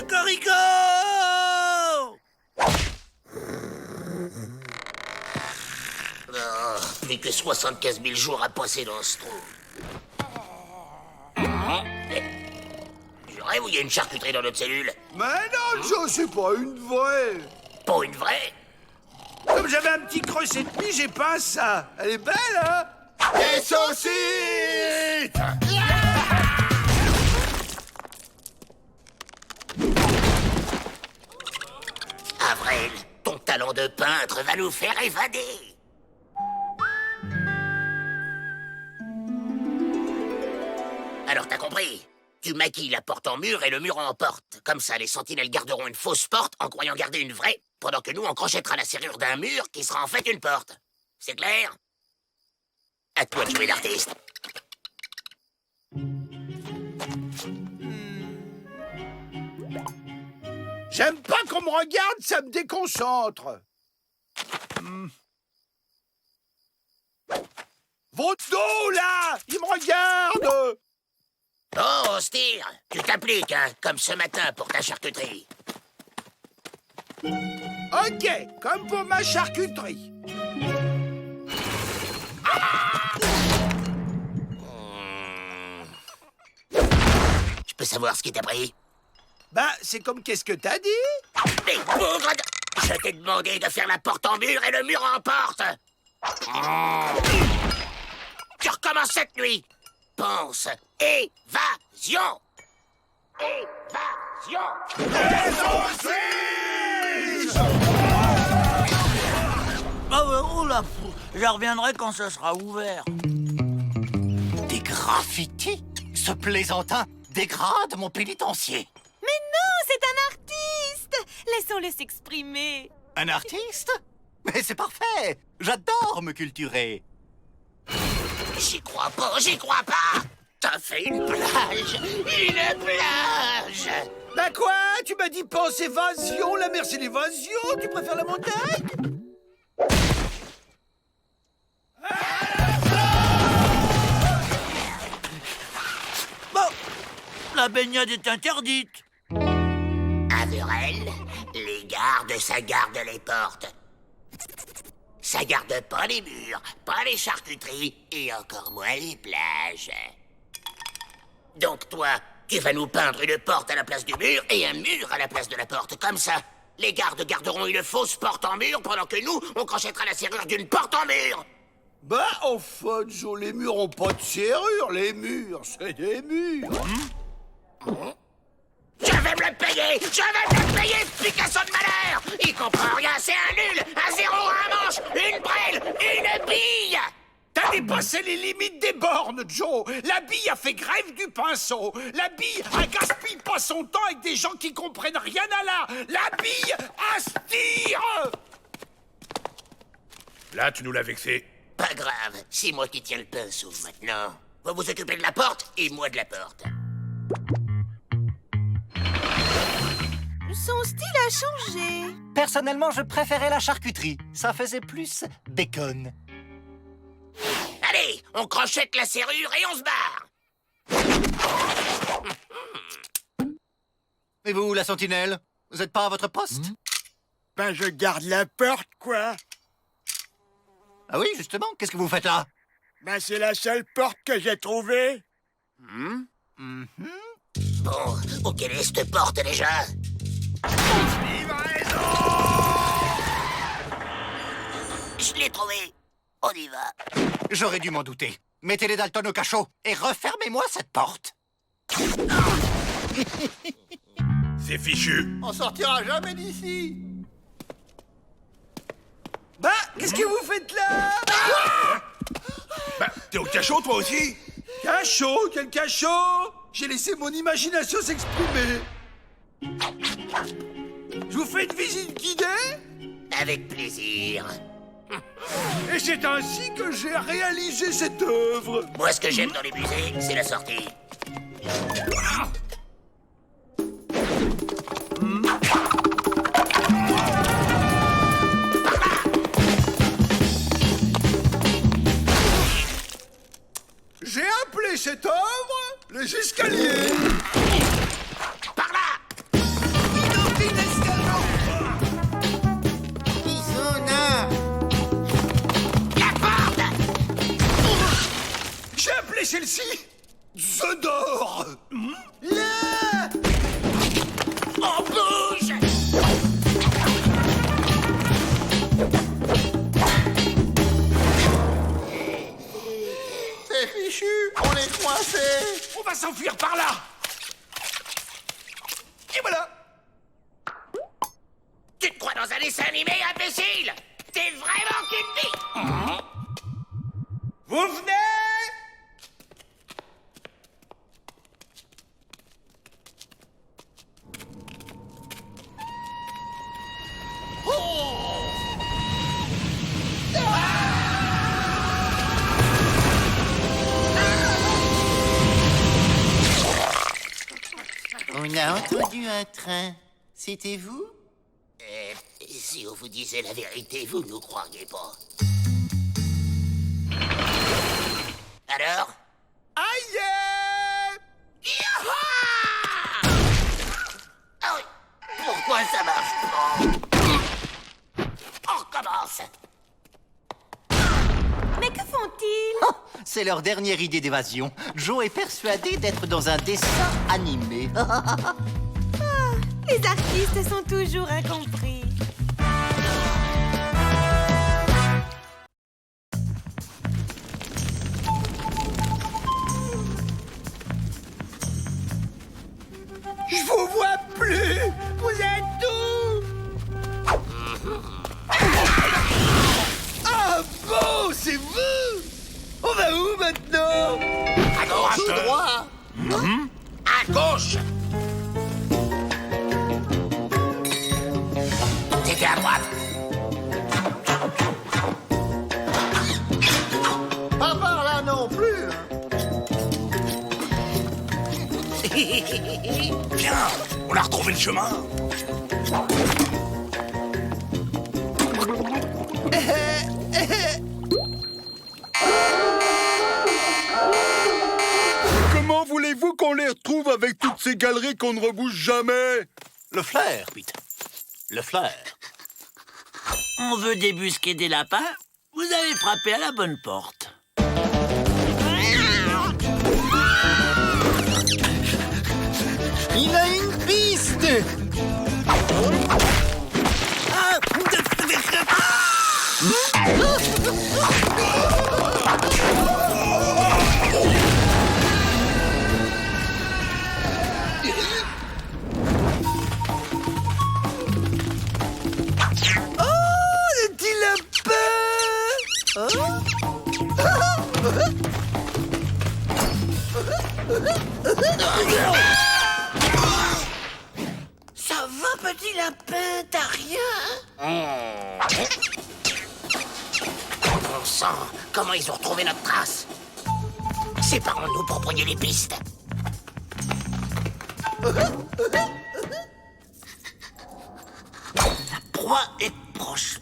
Cocorico! Oh, plus que 75 000 jours à passer dans ce trou. J'aurais où il y a une charcuterie dans notre cellule. Mais non, Joe, c'est pas une vraie. Pas une vraie? Comme j'avais un petit creux cette nuit, j'ai pas ça. Elle est belle, hein? Des saucisses! Avril, ton talent de peintre va nous faire évader. Alors t'as compris? Tu maquilles la porte en mur et le mur en porte. Comme ça, les sentinelles garderont une fausse porte en croyant garder une vraie, pendant que nous, on crochettera la serrure d'un mur qui sera en fait une porte. C'est clair? À toi de jouer l'artiste. J'aime pas qu'on me regarde, ça me déconcentre. Votre dos, là! Il me regarde! Oh, Styr, tu t'appliques, hein, comme ce matin pour ta charcuterie. Ok, comme pour ma charcuterie. Je peux savoir ce qui t'a pris? Bah, c'est comme qu'est-ce que t'as dit? Mais bougre de... Je t'ai demandé de faire la porte en mur et le mur en porte. Tu recommences cette nuit. Pense. Évasion. Évasion. Oula, je reviendrai quand ce sera ouvert. Des graffitis? Ce plaisantin dégrade mon pénitencier. Mais non, c'est un artiste! Laissons-le s'exprimer. Un artiste? Mais c'est parfait! J'adore me culturer. J'y crois pas, j'y crois pas. T'as fait une plage. Une plage. Bah quoi? Tu m'as dit pense évasion, la mer c'est l'évasion, tu préfères la montagne? Bon, la baignade est interdite. Averell, les gardes, ça garde les portes. Ça garde pas les murs, pas les charcuteries et encore moins les plages. Donc toi, tu vas nous peindre une porte à la place du mur et un mur à la place de la porte. Comme ça, les gardes garderont une fausse porte en mur pendant que nous, on crochettera la serrure d'une porte en mur. Bah, en fait, Joe, les murs ont pas de serrure, les murs, c'est des murs. Je vais me le payer! Je vais me le payer, ce Picasso de malheur! Il comprend rien, c'est un nul! Un zéro, un manche, une brêle, une bille! T'as dépassé les limites des bornes, Joe. La bille a fait grève du pinceau. La bille a gaspillé pas son temps avec des gens qui comprennent rien à l'art. La bille aspire! Là, tu nous l'as vexé. Pas grave, c'est moi qui tiens le pinceau maintenant. Vous vous occupez de la porte et moi de la porte. Son style a changé. Personnellement, je préférais la charcuterie. Ça faisait plus bacon. Allez, on crochette la serrure et on se barre. Et vous, la sentinelle? Vous êtes pas à votre poste? Ben, je garde la porte, quoi. Ah oui, justement, qu'est-ce que vous faites là? Ben, c'est la seule porte que j'ai trouvée. Bon, où quelle est cette porte déjà? Je l'ai trouvée. On y va. J'aurais dû m'en douter. Mettez les Dalton au cachot et refermez-moi cette porte. C'est fichu. On sortira jamais d'ici. Bah, qu'est-ce que vous faites là? Bah, t'es au cachot, toi aussi? Cachot, quel cachot? J'ai laissé mon imagination s'exprimer. Je vous fais une visite guidée? Avec plaisir. Et c'est ainsi que j'ai réalisé cette œuvre. Moi, ce que j'aime dans les musées, c'est la sortie. J'ai appelé cette œuvre les escaliers. Par là! appelez celle-ci Zodor. On bouge! C'est fichu, on est coincés. On va s'enfuir par là. Et voilà. Tu te crois dans un dessin animé, imbécile? T'es vraiment qu'une bille! Vous venez? On a entendu un train. C'était vous? Si on vous disait la vérité, vous ne nous croiriez pas. Alors? Aïe! Yaha! Ah oui, pourquoi ça marche pas? On recommence. Mais que font-ils? Oh, c'est leur dernière idée d'évasion. Joe est persuadé d'être dans un dessin animé. Les artistes sont toujours incompris. Je vous vois plus. Vous êtes où? Ah bon, c'est vous? On va où maintenant? À gauche. Tout droit. À gauche. C'était à droite. Pas par là non plus. Bien, on a retrouvé le chemin. Comment voulez-vous qu'on les retrouve avec toutes ces galeries qu'on ne rebouche jamais? Le flair, Pete. Le flair. On veut débusquer des lapins? Vous avez frappé à la bonne porte. Il a une piste. Ça va, petit lapin, t'as rien? Bon sang, comment ils ont retrouvé notre trace? Séparons-nous pour brouiller les pistes. La proie est proche.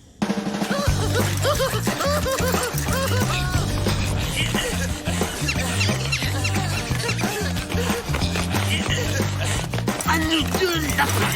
À nous deux, lapin.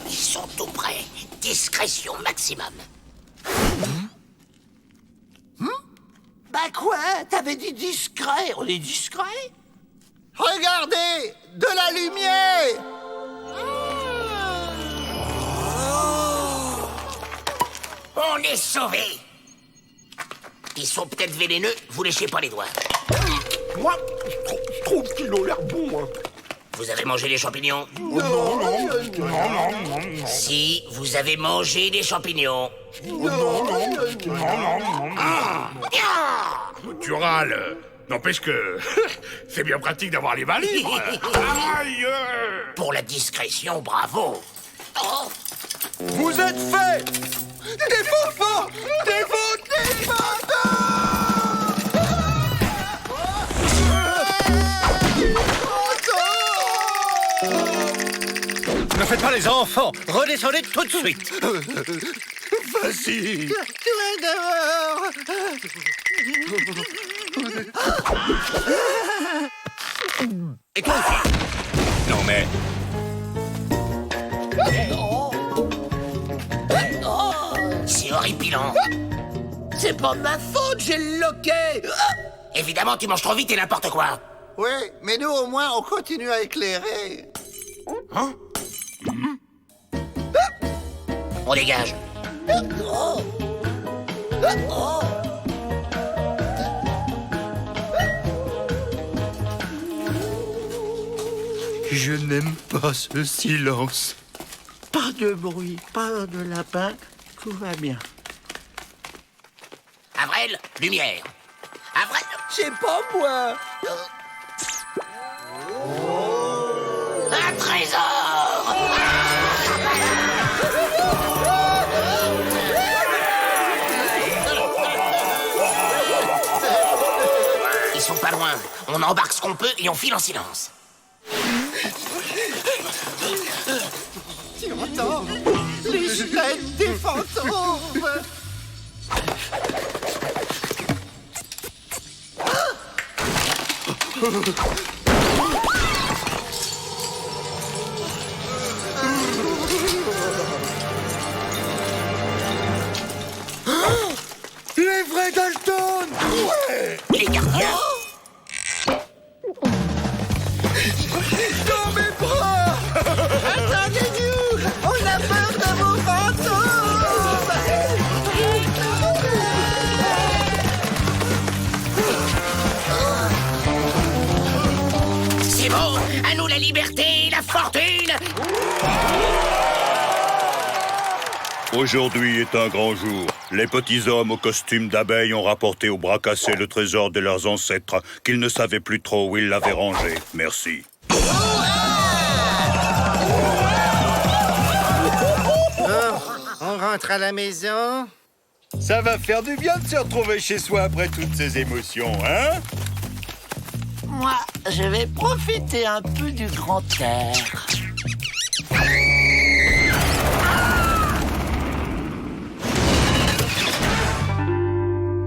Ils sont tout près. Discrétion maximum. Bah quoi? T'avais dit discret. On est discret? Regardez, de la lumière. On est sauvés. Ils sont peut-être vénéneux, vous léchez pas les doigts. Moi, je trouve qu'ils ont l'air bons. Hein. Vous avez mangé des champignons? Non. Si, vous avez mangé des champignons. Tu râles. N'empêche que c'est bien pratique d'avoir les mains libres. Aïe! Pour la discrétion, bravo. Oh, Vous êtes faits. Des faux Des faux faites pas les enfants. Redescendez tout de suite. Vas-y. Tu es dehors. Et toi aussi. Non mais... C'est horripilant. C'est pas de ma faute, j'ai le loquet. Évidemment, tu manges trop vite et n'importe quoi. Oui, mais nous au moins on continue à éclairer. On dégage. Je n'aime pas ce silence. Pas de bruit, pas de lapin, tout va bien. Avril, lumière. Avril. C'est pas moi. Un trésor. Ils sont pas loin. On embarque ce qu'on peut et on file en silence. Tu entends les gênes des fantômes. Les vrais Dalton! Les gardiens. Dans mes bras! Attendez-nous, on a peur de vos fantômes. C'est bon. À nous la liberté et la fortune. Aujourd'hui est un grand jour. Les petits hommes au costume d'abeilles ont rapporté au bras cassé le trésor de leurs ancêtres, qu'ils ne savaient plus trop où ils l'avaient rangé. Merci. On rentre à la maison. Ça va faire du bien de se retrouver chez soi après toutes ces émotions, hein? Moi, je vais profiter un peu du grand air.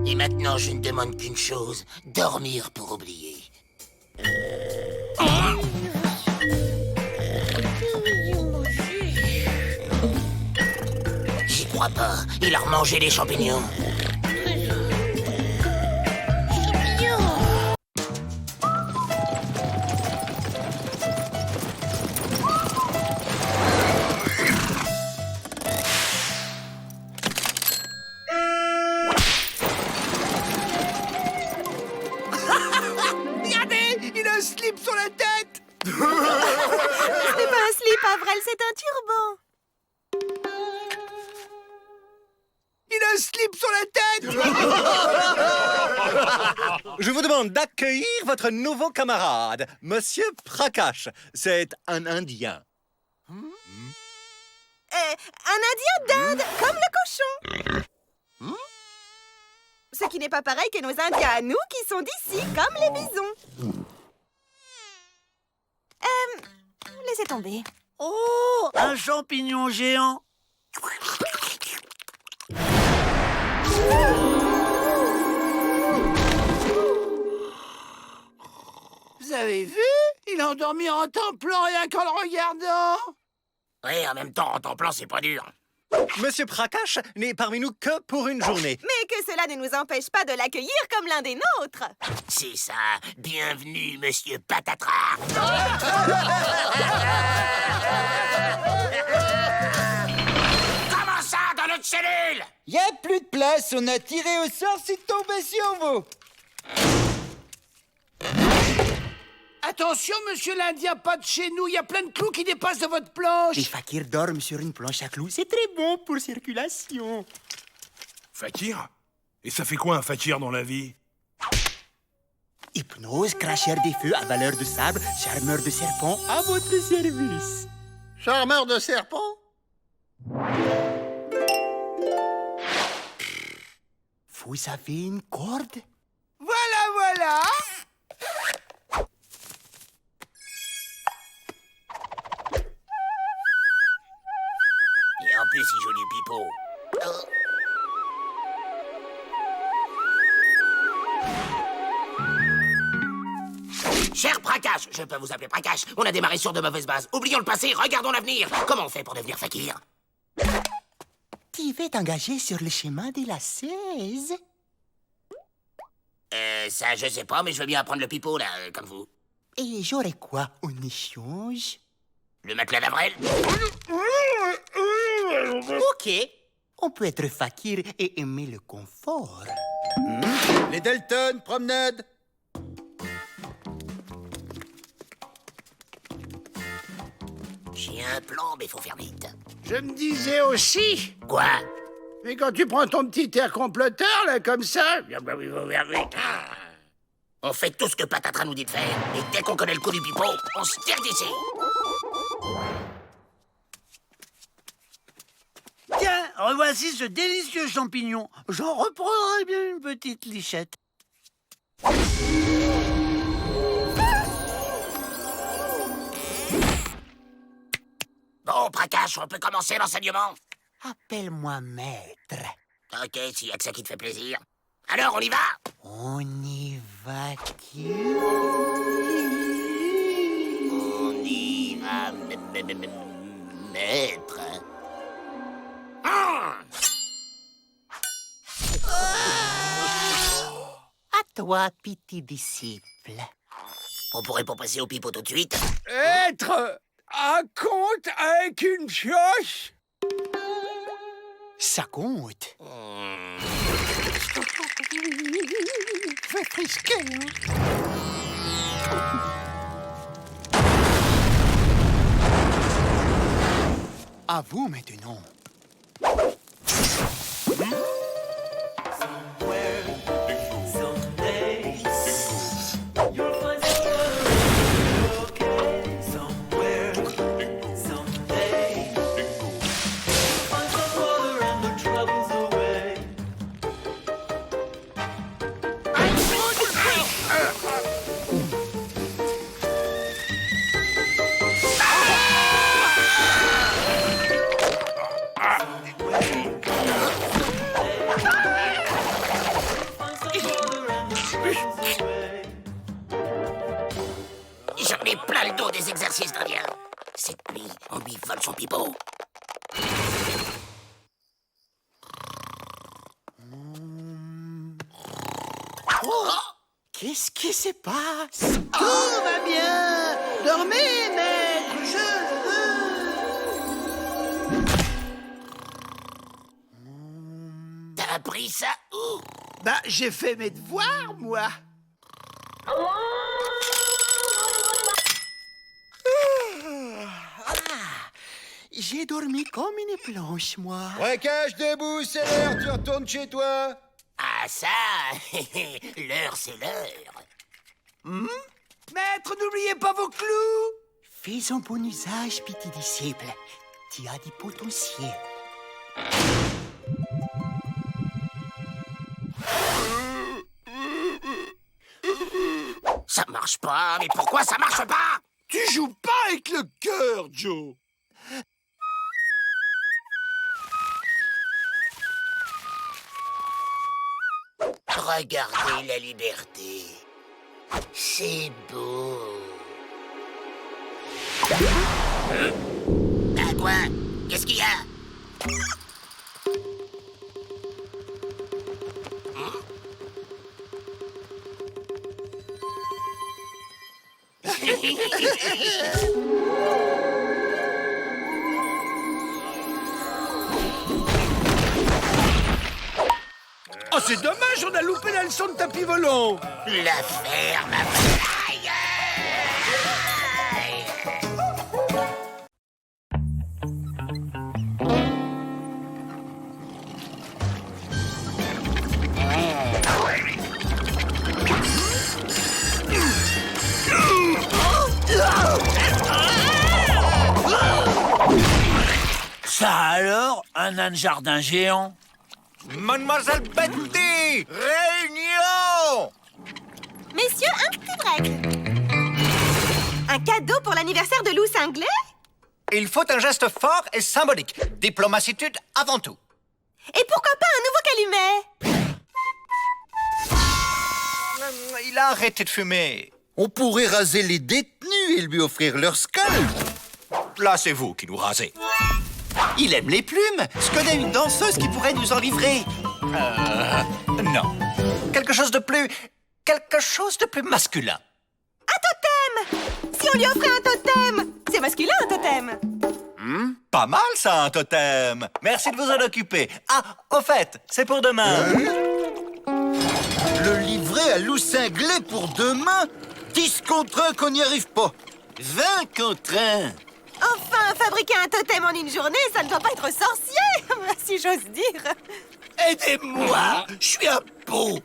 Et maintenant, je ne demande qu'une chose, dormir pour oublier. J'y crois pas. Il a remangé les champignons. Regardez, il a un slip sur la tête. C'est pas un slip, Avril, c'est un turban. Il a un slip sur la tête. Je vous demande d'accueillir votre nouveau camarade, Monsieur Prakash. C'est un Indien. Un indien d'Inde, comme le cochon. Ce qui n'est pas pareil que nos indiens à nous qui sont d'ici, comme les bisons. Laissez tomber. Oh, un champignon géant. Vous avez vu? Il a endormi en temps plan rien qu'en le regardant. Oui, en même temps, en temps plein, c'est pas dur. Monsieur Prakash n'est parmi nous que pour une journée. Mais que cela ne nous empêche pas de l'accueillir comme l'un des nôtres. C'est ça. Bienvenue, monsieur Patatras. Comment ça, dans notre cellule? Y a plus de place, on a tiré au sort, c'est tombé sur vous. Attention, monsieur l'Indien, pas de chez nous. Il y a plein de clous qui dépassent de votre planche. Les fakirs dorment sur une planche à clous, c'est très bon pour circulation. Fakir? Et ça fait quoi un fakir dans la vie? Hypnose, cracheur des feux, avaleur de sable, charmeur de serpents, à votre service. Charmeur de serpent. Vous avez une corde? Voilà. Et en plus, il joue du pipeau. Oh. Cher Prakash, je peux vous appeler Prakash. On a démarré sur de mauvaises bases. Oublions le passé, regardons l'avenir. Comment on fait pour devenir fakir? Tu veux t'engager sur le chemin de la 16? Ça, je sais pas, mais je veux bien apprendre le pipeau, là, comme vous. Et j'aurais quoi en échange? Le matelas d'Avril? Ok. On peut être fakir et aimer le confort. Les Dalton, promenade. J'ai un plan, mais faut faire vite. Je me disais aussi, Quoi? mais quand tu prends ton petit air comploteur, là, comme ça, bien, bah oui, faut faire vite. On fait tout ce que Patatras nous dit de faire. Et dès qu'on connaît le coup du pipeau, on se tire d'ici. Tiens, revoici ce délicieux champignon. J'en reprendrai bien une petite lichette. Bon, Prakash, on peut commencer l'enseignement? Appelle-moi maître. Ok, s'il y a que ça qui te fait plaisir. Alors, on y va? On y va qui? On y va, maître. Ah! À toi, petit disciple. On pourrait pas passer au pipeau tout de suite? Être un conte avec une pioche? Ça compte. À vous maintenant. J'en ai plein le dos des exercices d'Indien. Cette nuit, on lui vole son pipeau. Qu'est-ce qui se passe? Tout va bien. Dormez, maître, je T'as appris ça où? Bah, j'ai fait mes devoirs, moi. J'ai dormi comme une planche, moi. Prakash, debout, c'est l'heure, tu retournes chez toi. Ah ça, l'heure c'est l'heure. Maître, n'oubliez pas vos clous. Fais un bon usage, petit disciple. Tu as du potentiel. Ça marche pas, mais pourquoi ça marche pas? Tu joues pas avec le cœur, Joe. Regardez la liberté. C'est beau. Ah quoi? Qu'est-ce qu'il y a? Oh, c'est dommage, on a loupé la leçon de tapis volant. La ferme à Aïe! Ça alors, un âne jardin géant? Mademoiselle Betty, réunion! Messieurs, un petit break. Un cadeau pour l'anniversaire de Lou Cinglé? Il faut un geste fort et symbolique. Diplomacitude avant tout. Et pourquoi pas un nouveau calumet? Il a arrêté de fumer. On pourrait raser les détenus et lui offrir leur scalp. Là, c'est vous qui nous rasez. Il aime les plumes. Je connais une danseuse qui pourrait nous en livrer. Non. Quelque chose de plus masculin. Un totem! Si on lui offrait un totem! C'est masculin, un totem! Pas mal, ça, un totem. Merci de vous en occuper. Ah, au fait, c'est pour demain. Le livret à loup cinglé pour demain? 10 contre 1 qu'on n'y arrive pas. 20 contre 1. Enfin, fabriquer un totem en une journée, ça ne doit pas être sorcier, si j'ose dire. Aidez-moi, je suis à bout.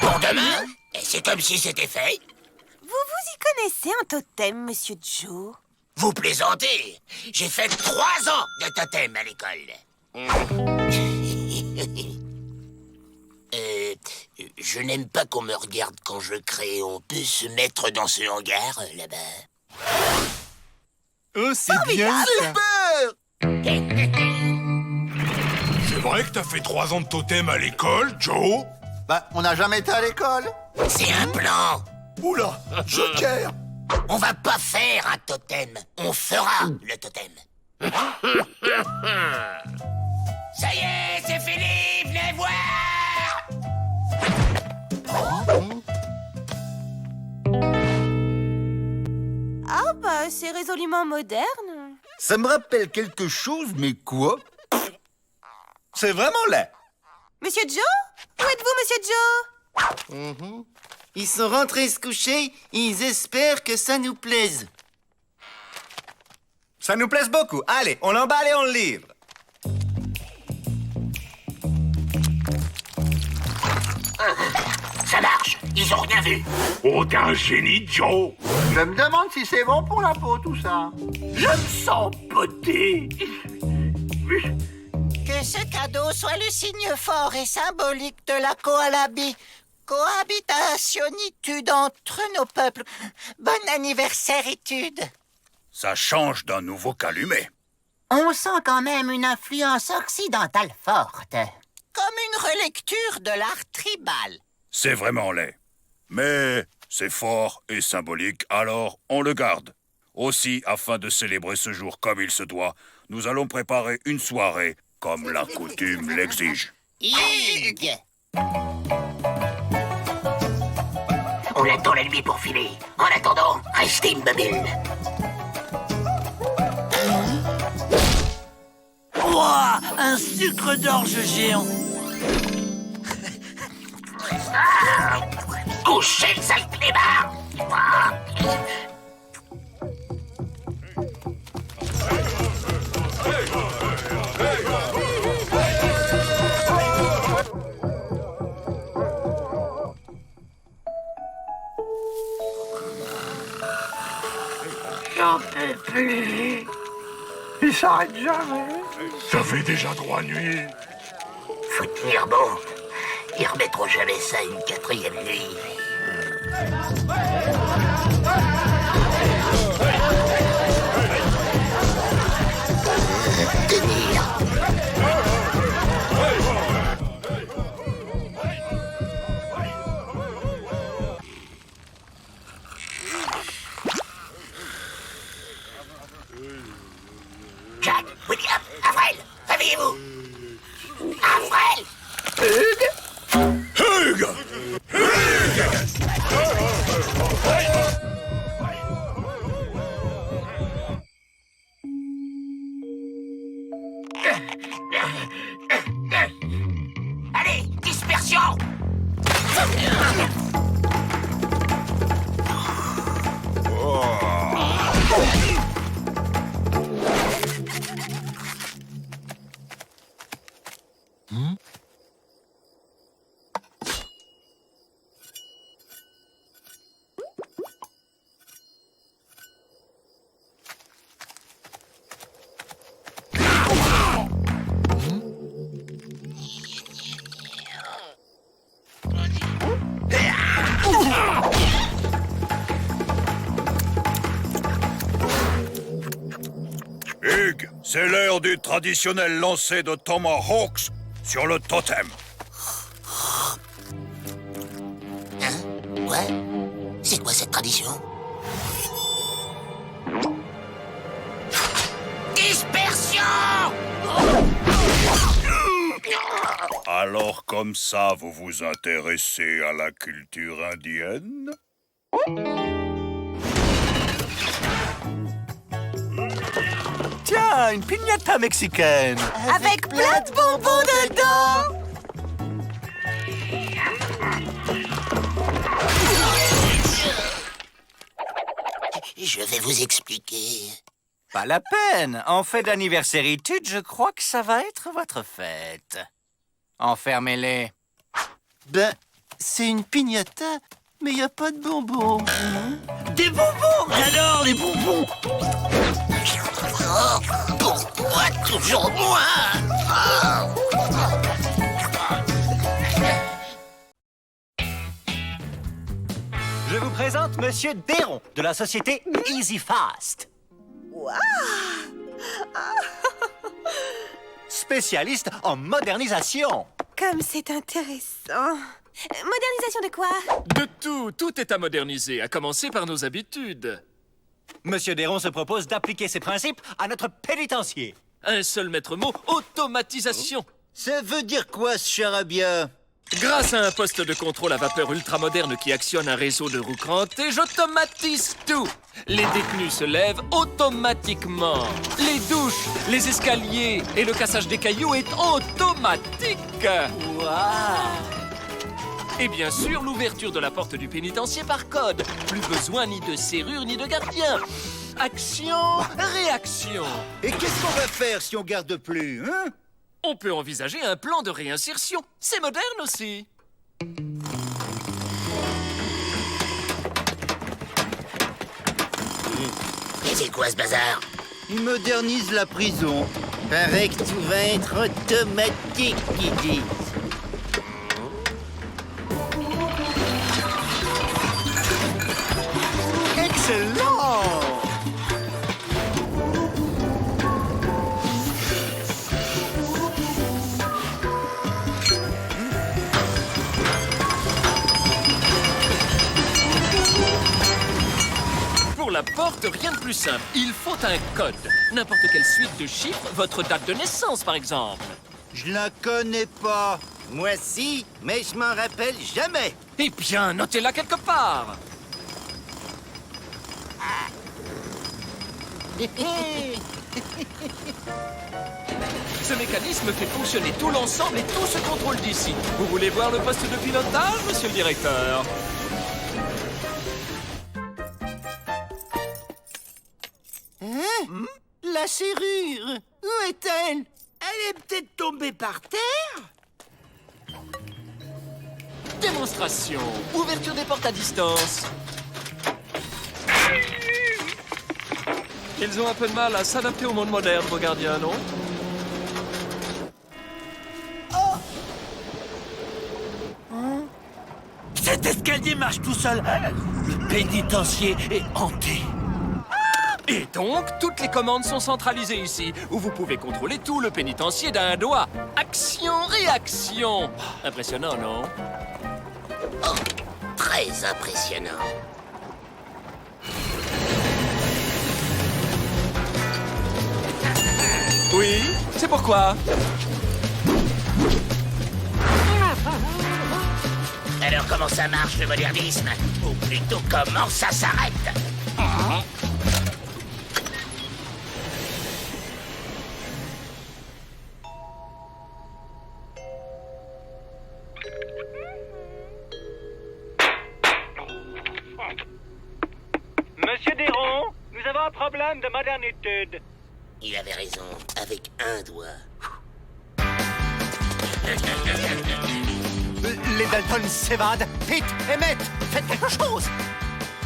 Pour demain? Et c'est comme si c'était fait. Vous y connaissez un totem, Monsieur Joe? Vous plaisantez. J'ai fait 3 ans de totem à l'école. Je n'aime pas qu'on me regarde quand je crée. On peut se mettre dans ce hangar, là-bas. Oh, c'est bien ça. C'est vrai que t'as fait 3 ans de totem à l'école, Joe? Bah, on n'a jamais été à l'école. C'est un plan. Oula, Joker! On va pas faire un totem. On fera le totem. Ça y est, c'est fini. Venez voir. Ah bah, c'est résolument moderne. Ça me rappelle quelque chose, mais quoi? C'est vraiment laid. Monsieur Joe? Où êtes-vous, Monsieur Joe? Ils sont rentrés se coucher, ils espèrent que ça nous plaise. Ça nous plaise beaucoup. Allez, on l'emballe et on le livre. Ça marche. Ils ont rien vu. Oh, t'es un génie, Joe! Je me demande si c'est bon pour la peau, tout ça. Je me sens poté. Que ce cadeau soit le signe fort et symbolique de la cohabitationitude entre nos peuples. Bon anniversaire-étude. Ça change d'un nouveau calumet. On sent quand même une influence occidentale forte. Comme une relecture de l'art tribal. C'est vraiment laid. Mais c'est fort et symbolique, alors on le garde. Aussi, afin de célébrer ce jour comme il se doit, nous allons préparer une soirée comme la coutume l'exige. Hugues! On attend l'ennemi pour filer. En attendant, restez immobile. Ouah, un sucre d'orge géant. Couchez le sale clébard. J'en peux plus. Il s'arrête jamais. Ça fait déjà 3 nuits. Faut tenir bon. Ils remettront jamais ça une 4e nuit. Tenir. Jack, William, Avril, réveillez-vous. Avril. Hugues! Allez, dispersion. C'est l'heure du traditionnel lancer de Tomahawks sur le totem. Hein? Ouais? C'est quoi cette tradition? Dispersion! Alors comme ça, vous vous intéressez à la culture indienne? Tiens, une piñata mexicaine. Avec plein de bonbons dedans. Je vais vous expliquer. Pas la peine. En fait d'anniverséritude, je crois que ça va être votre fête. Enfermez-les. Ben, c'est une piñata, mais y a pas de bonbons. Des bonbons! J'adore les bonbons! Oh, pourquoi toujours moi? Je vous présente Monsieur Déron, de la société Easy Fast. Waouh! Spécialiste en modernisation. Comme c'est intéressant. Modernisation de quoi? De tout, tout est à moderniser, à commencer par nos habitudes. Monsieur Déron se propose d'appliquer ces principes à notre pénitencier. Un seul maître mot, automatisation. Ça veut dire quoi, ce charabia? Grâce à un poste de contrôle à vapeur ultramoderne qui actionne un réseau de roues crantées, j'automatise tout. Les détenus se lèvent automatiquement. Les douches, les escaliers et le cassage des cailloux est automatique. Waouh! Et bien sûr, l'ouverture de la porte du pénitencier par code. Plus besoin ni de serrure ni de gardien. Action, réaction. Et qu'est-ce qu'on va faire si on garde plus, hein? On peut envisager un plan de réinsertion. C'est moderne aussi. C'est quoi ce bazar? Ils modernisent la prison. Paraît que tout va être automatique, ils disent. Excellent! Pour la porte, rien de plus simple. Il faut un code. N'importe quelle suite de chiffres, votre date de naissance par exemple. Je la connais pas. Moi si, mais je m'en rappelle jamais. Eh bien, notez-la quelque part. Ce mécanisme fait fonctionner tout l'ensemble et tout se contrôle d'ici. Vous voulez voir le poste de pilotage, monsieur le directeur? Hein? La serrure, où est-elle? Elle est peut-être tombée par terre? Démonstration. Ouverture des portes à distance. Ils ont un peu de mal à s'adapter au monde moderne, vos gardiens, non? Cet escalier marche tout seul. Le pénitencier est hanté. Et donc, toutes les commandes sont centralisées ici, où vous pouvez contrôler tout le pénitencier d'un doigt. Action, réaction. Impressionnant, non? Oh, très impressionnant. Oui, c'est pourquoi. Alors comment ça marche le modernisme? Ou plutôt comment ça s'arrête? Monsieur Déron, nous avons un problème de modernité. Il avait raison, avec un doigt. Les Dalton s'évadent. Vite, Emmett, faites quelque chose.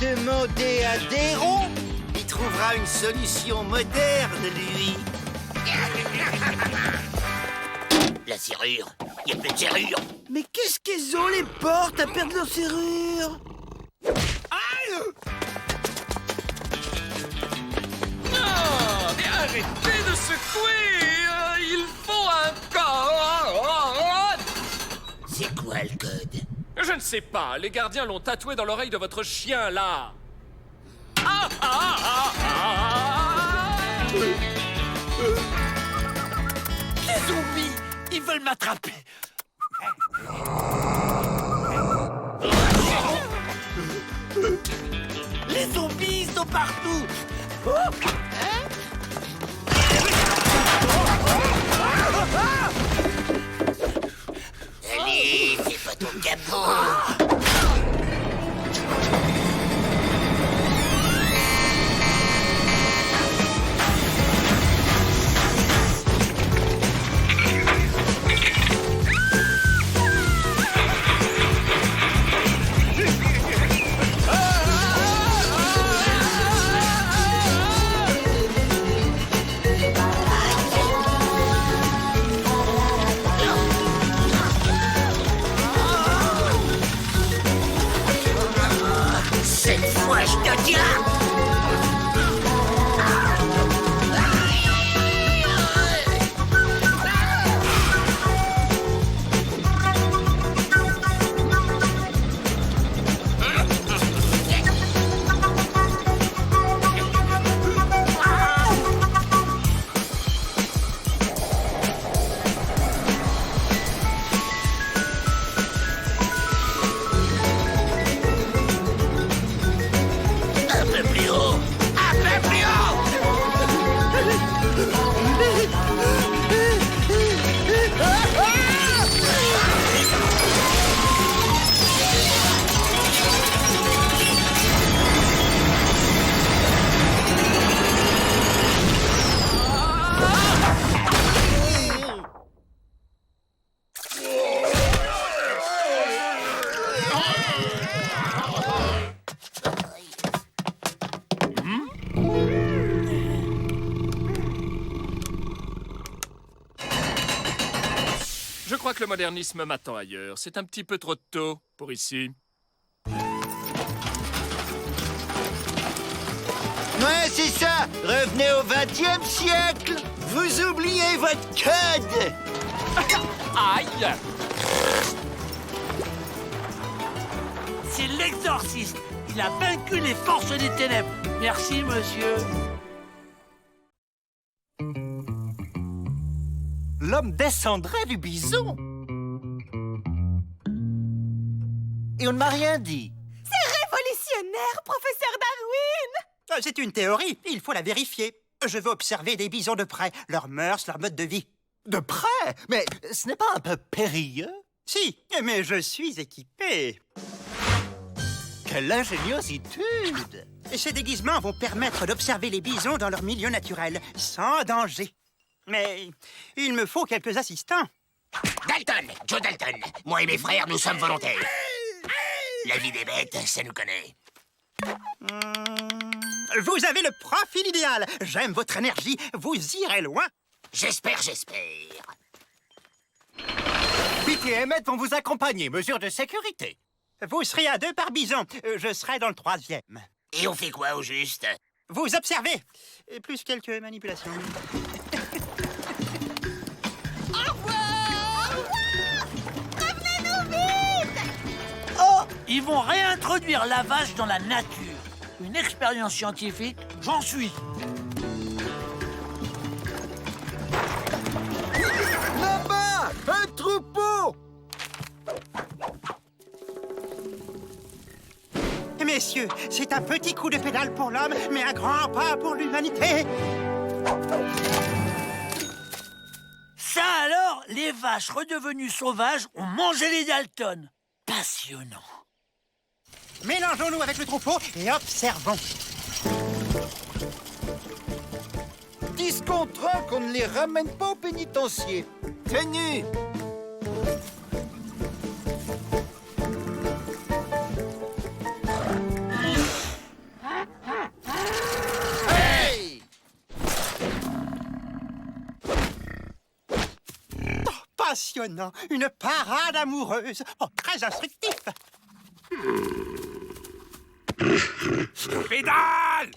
Demandez à Déron. Il trouvera une solution moderne, lui. La serrure, il n'y a plus de serrure. Mais qu'est-ce qu'elles ont, les portes, à perdre leur serrure? Non, mais arrêtez de secouer! pas le code? Je ne sais pas, les gardiens l'ont tatoué dans l'oreille de votre chien, là. Ah, ah, ah, ah. Les zombies, ils veulent m'attraper. Les zombies, ils sont partout. Allez, fais pas ton capot. Cette fois, je te tiens. Un peu plus haut. Un peu plus haut. Je crois que le modernisme m'attend ailleurs. C'est un petit peu trop tôt pour ici. Ouais, c'est ça. Revenez au 20e siècle. Vous oubliez votre code. Aïe! C'est l'exorciste. Il a vaincu les forces des ténèbres. Merci, monsieur. L'homme descendrait du bison. Et on ne m'a rien dit. C'est révolutionnaire, professeur Darwin! C'est une théorie, il faut la vérifier. Je veux observer des bisons de près, leurs mœurs, leur mode de vie. De près? Mais ce n'est pas un peu périlleux? Si, mais je suis équipé. Quelle ingéniositude! Ces déguisements vont permettre d'observer les bisons dans leur milieu naturel, sans danger. Mais il me faut quelques assistants. Dalton, Joe Dalton. Moi et mes frères, nous sommes volontaires. La vie des bêtes, ça nous connaît. Vous avez le profil idéal. J'aime votre énergie. Vous irez loin. J'espère. Pete et Emmett vont vous accompagner, mesure de sécurité. Vous serez à 2 par bison. Je serai dans le 3e. Et on fait quoi au juste? Vous observez. Plus quelques manipulations. Au revoir! Revenez-nous vite! Oh, ils vont réintroduire la vache dans la nature. Une expérience scientifique, j'en suis. Là-bas, un troupeau. Messieurs, c'est un petit coup de pédale pour l'homme, mais un grand pas pour l'humanité. Ça alors, les vaches redevenues sauvages ont mangé les Dalton. Passionnant. Mélangeons-nous avec le troupeau et observons. 10 contre 1 qu'on ne les ramène pas au pénitencier. Tenu. Hey! Oh, passionnant. Une parade amoureuse. Oh, très instructif. Pédale!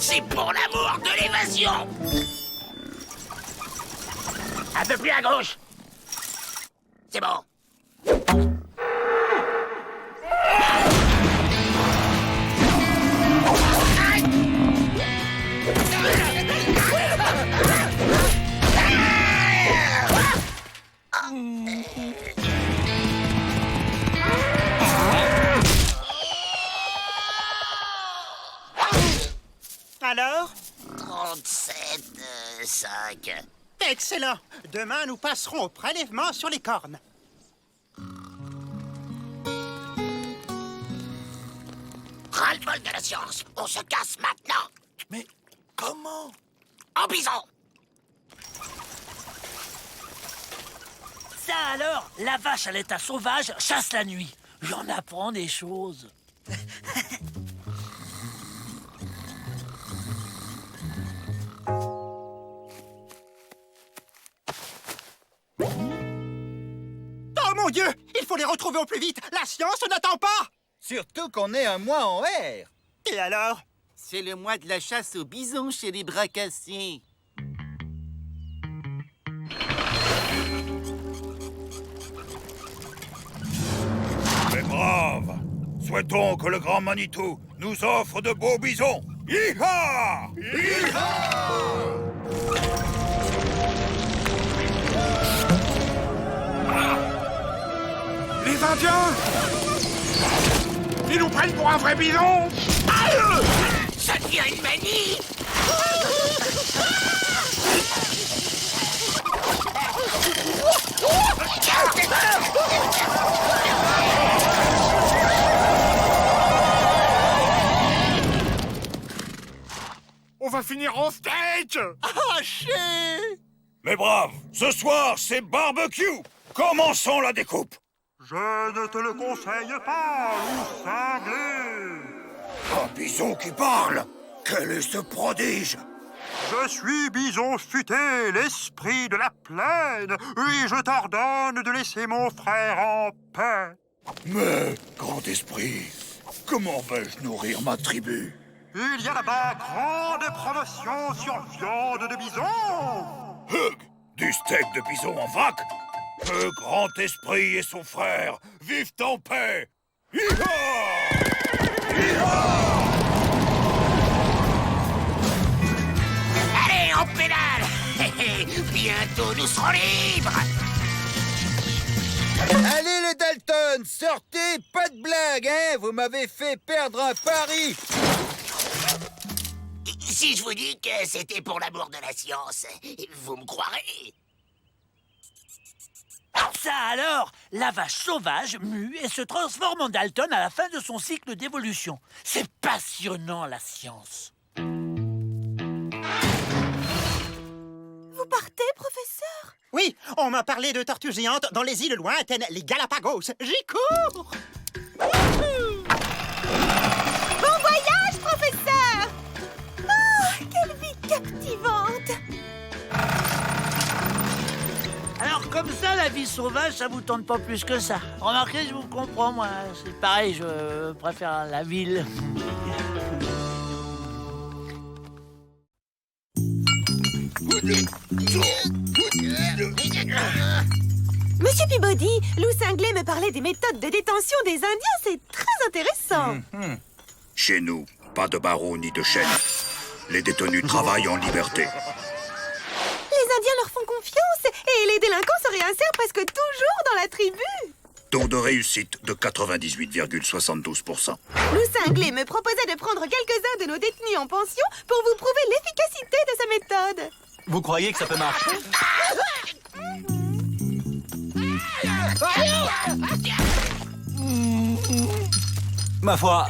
C'est pour l'amour de l'évasion. Un peu plus à gauche. C'est bon. Alors? 37,5. Excellent. Demain, nous passerons au prélèvement sur les cornes. Ras-le-bol de la science. On se casse maintenant. Mais comment? En bison. Ça alors, la vache à l'état sauvage chasse la nuit. J'en apprends des choses. Oh mon Dieu! Il faut les retrouver au plus vite! La science n'attend pas! Surtout qu'on est un mois en R. Et alors? C'est le mois de la chasse aux bisons chez les bracassiens. Mais brave! Souhaitons que le grand Manitou nous offre de beaux bisons. Hi-ha! Les Indiens! Ils nous prennent pour un vrai bison! Ça devient une manie. On va finir en steak! Mais brave, ce soir, c'est barbecue. Commençons la découpe. Je ne te le conseille pas, loup cinglé. Un bison qui parle. Quel est ce prodige? Je suis Bison Futé, l'esprit de la plaine, et je t'ordonne de laisser mon frère en paix. Mais, grand esprit, comment vais-je nourrir ma tribu? Il y a là-bas grande promotion sur viande de bison. Hug, du steak de bison en vrac? Que grand esprit et son frère vivent en paix. Hi-ha! Hi-ha! Allez, on pédale. Bientôt, nous serons libres. Allez les Dalton, sortez, pas de blague, hein? Vous m'avez fait perdre un pari. Si je vous dis que c'était pour l'amour de la science, vous me croirez? Ça alors, la vache sauvage mue et se transforme en Dalton à la fin de son cycle d'évolution. C'est passionnant, la science. Vous partez, professeur? Oui, on m'a parlé de tortues géantes dans les îles lointaines, les Galapagos. J'y cours! Bon voyage, professeur! Oh, quelle vie captivante! Alors comme ça, la vie sauvage, ça vous tente pas plus que ça. Remarquez, je vous comprends, moi. C'est pareil, je préfère la ville. Monsieur Peabody, Lou Cinglé me parlait des méthodes de détention des Indiens. C'est très intéressant. Chez nous, pas de barreaux ni de chaînes. Les détenus travaillent en liberté. Les Indiens leur font confiance et les délinquants se réinsèrent presque toujours dans la tribu. Taux de réussite de 98,72%. Lou Cinglé me proposait de prendre quelques-uns de nos détenus en pension pour vous prouver l'efficacité de sa méthode. Vous croyez que ça peut marcher? Ma foi,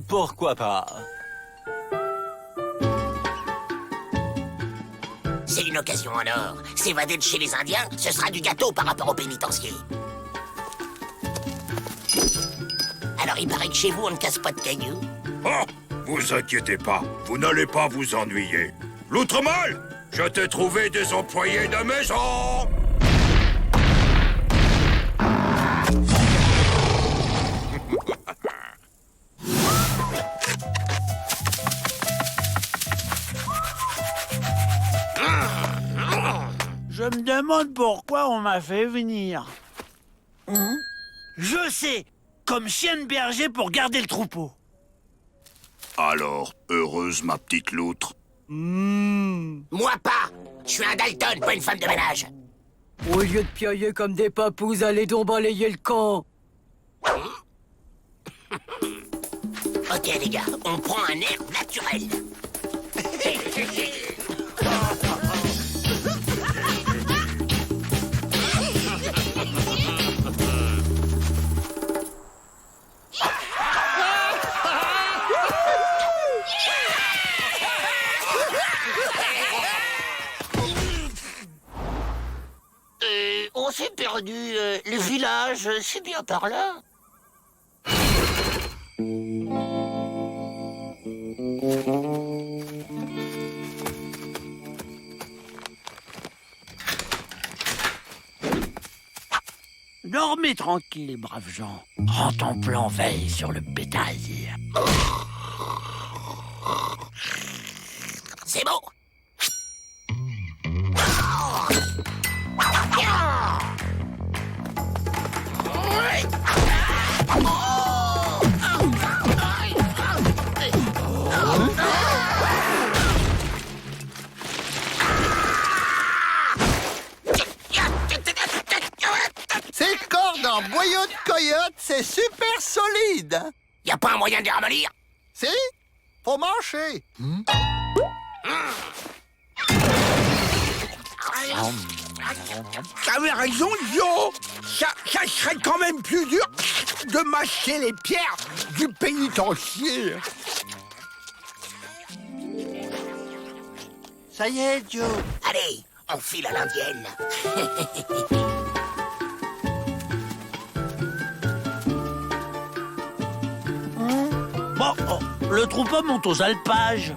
pourquoi pas? C'est une occasion en or. S'évader de chez les Indiens, ce sera du gâteau par rapport aux pénitenciers. Alors il paraît que chez vous, on ne casse pas de cailloux. Oh, vous inquiétez pas, vous n'allez pas vous ennuyer. L'Outremal, je t'ai trouvé des employés de maison. Je me demande pourquoi on m'a fait venir. Je sais, comme chien de berger pour garder le troupeau. Alors, heureuse ma petite loutre. Moi pas. Je suis un Dalton, pas une femme de ménage. Au lieu de piailler comme des papous, allez donc balayer le camp. Ok les gars, on prend un air naturel. On s'est perdu. Le village, c'est bien par là. Dormez tranquille, braves gens. Rends ton plan veille sur le bétail. C'est bon. Ces cordes en boyau de coyote, c'est super solide. Y a pas un moyen de les ramollir? Si, faut marcher. T'avais raison, Joe. Ça serait quand même plus dur de mâcher les pierres du pénitencier. Ça y est, Joe. Allez, on file à l'indienne. Bon, le troupeau monte aux alpages.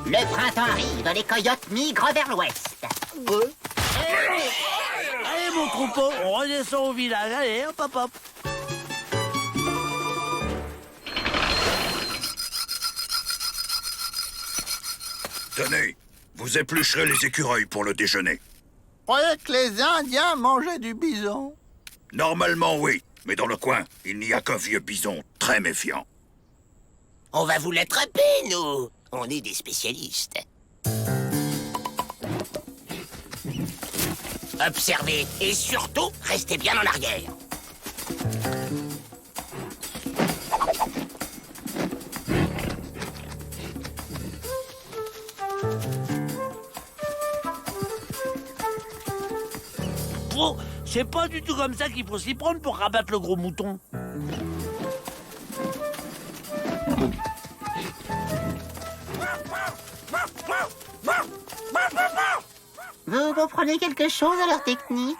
Le printemps arrive, les coyotes migrent vers l'ouest. Allez, mon troupeau, on redescend au village. Allez, hop, hop, hop. Tenez, vous éplucherez les écureuils pour le déjeuner. Je croyais que les Indiens mangeaient du bison. Normalement, oui. Mais dans le coin, il n'y a qu'un vieux bison très méfiant. On va vous l'attraper, nous. On est des spécialistes. Observez et surtout, restez bien en arrière. Oh, c'est pas du tout comme ça qu'il faut s'y prendre pour rabattre le gros mouton. Vous prenez quelque chose à leur technique?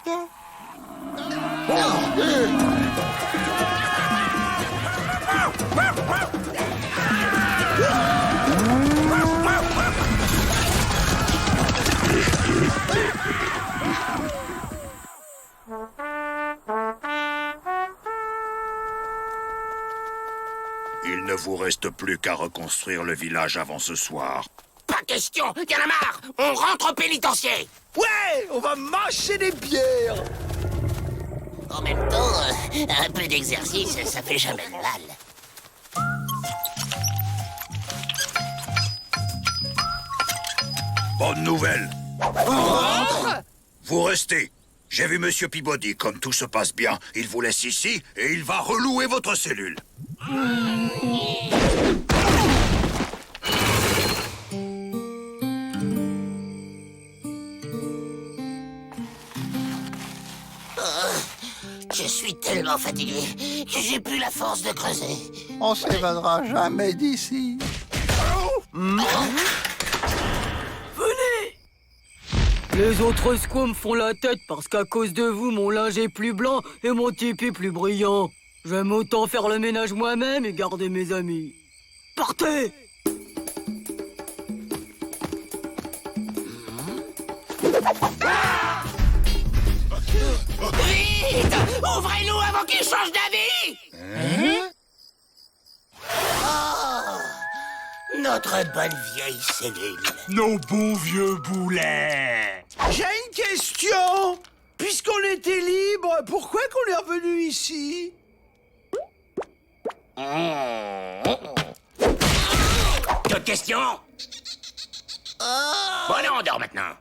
Il ne vous reste plus qu'à reconstruire le village avant ce soir. Pas question, y'en a marre. On rentre au pénitencier. Ouais, on va mâcher des pierres. En même temps, un peu d'exercice, ça fait jamais de mal. Bonne nouvelle. Vous restez. J'ai vu Monsieur Peabody. Comme tout se passe bien, il vous laisse ici et il va relouer votre cellule. Je suis tellement fatigué que j'ai plus la force de creuser. On s'évadera jamais d'ici. Venez! Les autres squames font la tête parce qu'à cause de vous, mon linge est plus blanc et mon tipi plus brillant. J'aime autant faire le ménage moi-même et garder mes amis. Partez! Vite! Ouvrez-nous avant qu'il change d'avis! Notre bonne vieille cellule. Nos bons vieux boulets. J'ai une question. Puisqu'on était libre, pourquoi qu'on est revenu ici? D'autres questions? Bon, allez, on dort maintenant.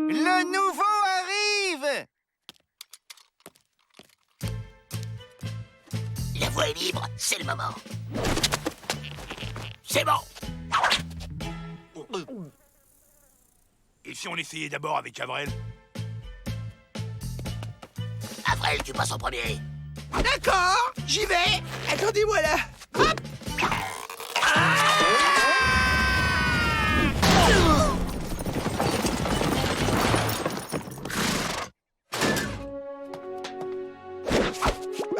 Le nouveau arrive! La voie est libre, c'est le moment. C'est bon. Et si on essayait d'abord avec Avril? Avril, tu passes en premier. D'accord, j'y vais. Attendez-moi là. Hop.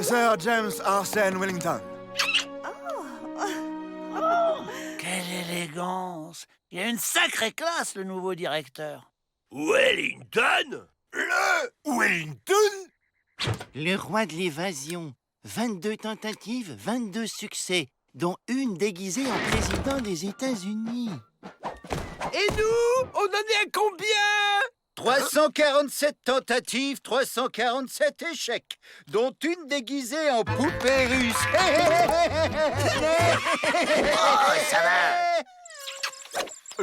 Sir James Arsène Wellington. Quelle élégance! Il y a une sacrée classe, le nouveau directeur. Wellington? Le Wellington? Le roi de l'évasion. 22 tentatives, 22 succès, dont une déguisée en président des États-Unis. Et nous, on en est à combien? 347 tentatives, 347 échecs, dont une déguisée en poupée russe. Oh, ça va.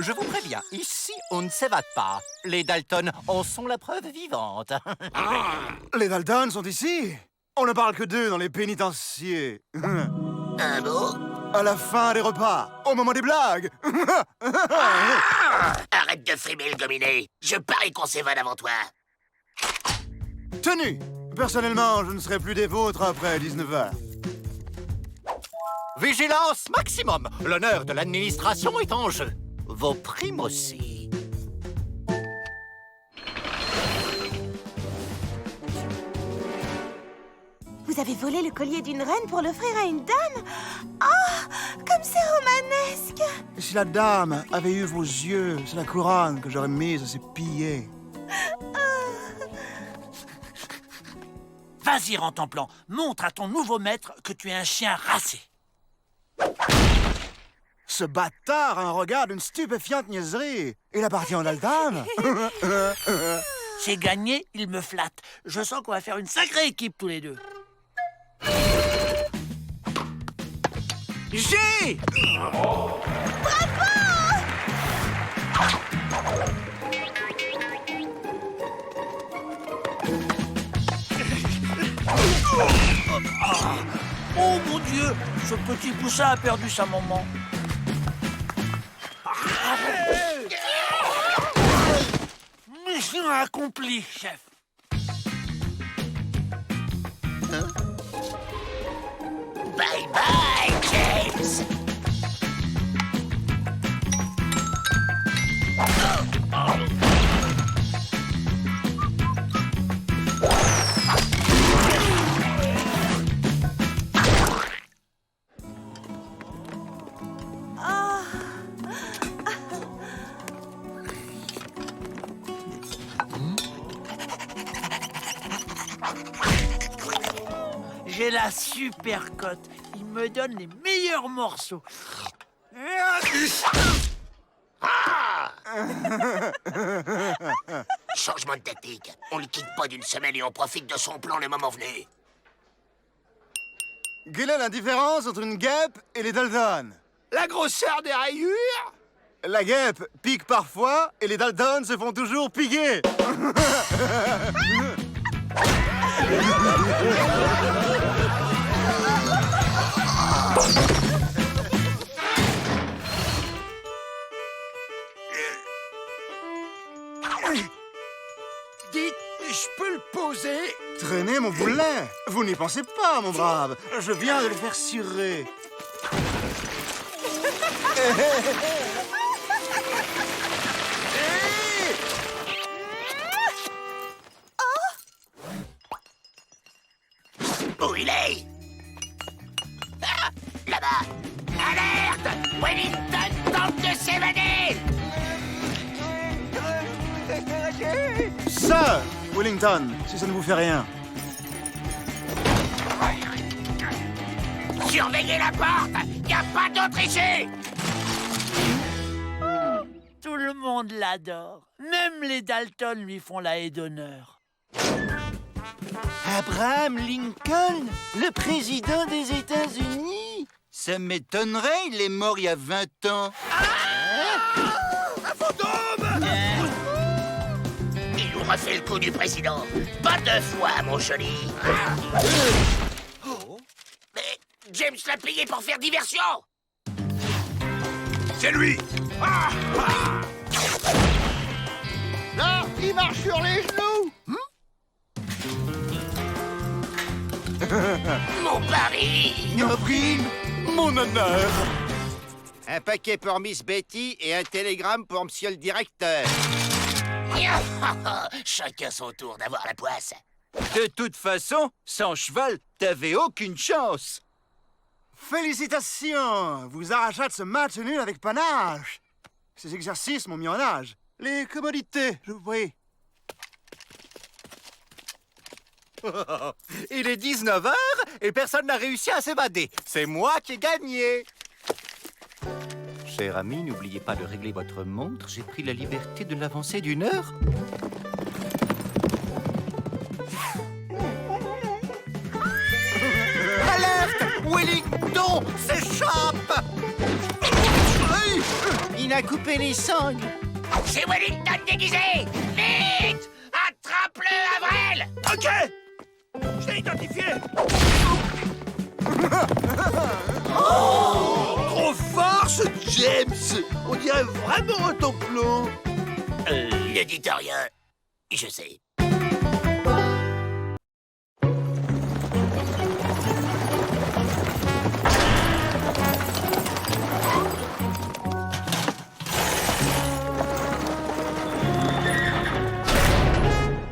Je vous préviens, ici, on ne s'évade pas. Les Dalton en sont la preuve vivante. Les Dalton sont ici. On ne parle que d'eux dans les pénitenciers. Un mot? À la fin des repas, au moment des blagues. Arrête de frimer le gominet. Je parie qu'on s'évade avant toi. Tenu. Personnellement, je ne serai plus des vôtres après 19h. Vigilance maximum. L'honneur de l'administration est en jeu. Vos primes aussi. Vous avez volé le collier d'une reine pour l'offrir à une dame? Oh, comme c'est romanesque! Et si la dame avait eu vos yeux, c'est la couronne que j'aurais mise à ses pillés. Vas-y, Rentemplant, montre à ton nouveau maître que tu es un chien racé. Ce bâtard a un regard d'une stupéfiante niaiserie. Il appartient à Dalton. C'est gagné, il me flatte. Je sens qu'on va faire une sacrée équipe tous les deux. J'ai! Oh mon Dieu, ce petit poussin a perdu sa maman. Mission accomplie, chef. Bye bye, James. J'ai la super cote. Il me donne les meilleurs morceaux. Changement de tactique. On le quitte pas d'une semaine et on profite de son plan le moment venu. Quelle est la différence entre une guêpe et les Dalton? La grosseur des rayures? La guêpe pique parfois et les Dalton se font toujours piquer. Dites, je peux le poser? Traînez mon boulet. Vous n'y pensez pas, mon brave. Je viens de le faire cirer. Où il est? Ah, là-bas. Alerte! Wellington tente de s'évader! Sir Wellington, si ça ne vous fait rien. Surveillez la porte! Y a pas d'autre issue! Tout le monde l'adore. Même les Dalton lui font la haie d'honneur. Abraham Lincoln, le président des États-Unis. Ça m'étonnerait, il est mort il y a 20 ans. Un fantôme! Il nous refait le coup du président. Pas 2 fois, mon joli. Mais James l'a payé pour faire diversion. C'est lui! Là, il marche sur les genoux. Mon pari! Ma prime, mon honneur. Un paquet pour Miss Betty et un télégramme pour Monsieur le directeur. Chacun son tour d'avoir la poisse. De toute façon, sans cheval, t'avais aucune chance. Félicitations! Vous arrachez de ce match nul avec panache. Ces exercices m'ont mis en âge. Les commodités, je vous prie. Il est 19h et personne n'a réussi à s'évader. C'est moi qui ai gagné. Cher ami, n'oubliez pas de régler votre montre. J'ai pris la liberté de l'avancer d'1 heure. Alerte! Wellington s'échappe! Il a coupé les sangles. C'est Wellington déguisé! Vite! Attrape-le, Avril! Ok! Je l'ai identifié! Trop fort, ce James. On dirait vraiment un tampon. Ne dites rien. Je sais.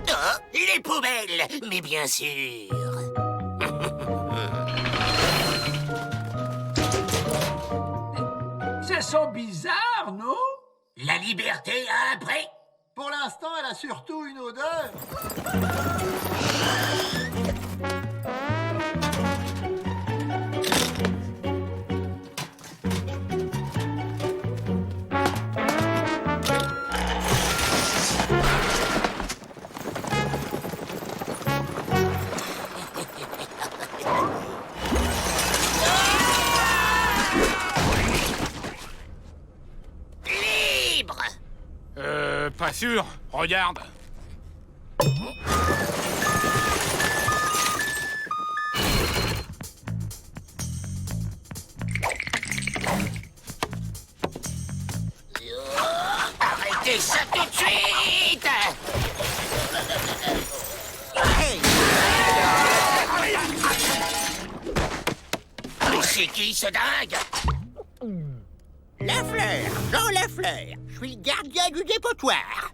Oh, les poubelles! Mais bien sûr! Ça sent bizarre, non? La liberté a un prix! Pour l'instant, elle a surtout une odeur. Libre! Pas sûr. Regarde. Arrêtez ça tout de suite! Mais c'est qui ce dingue? Lafleur, Jean Lafleur. Je suis le gardien du dépotoir.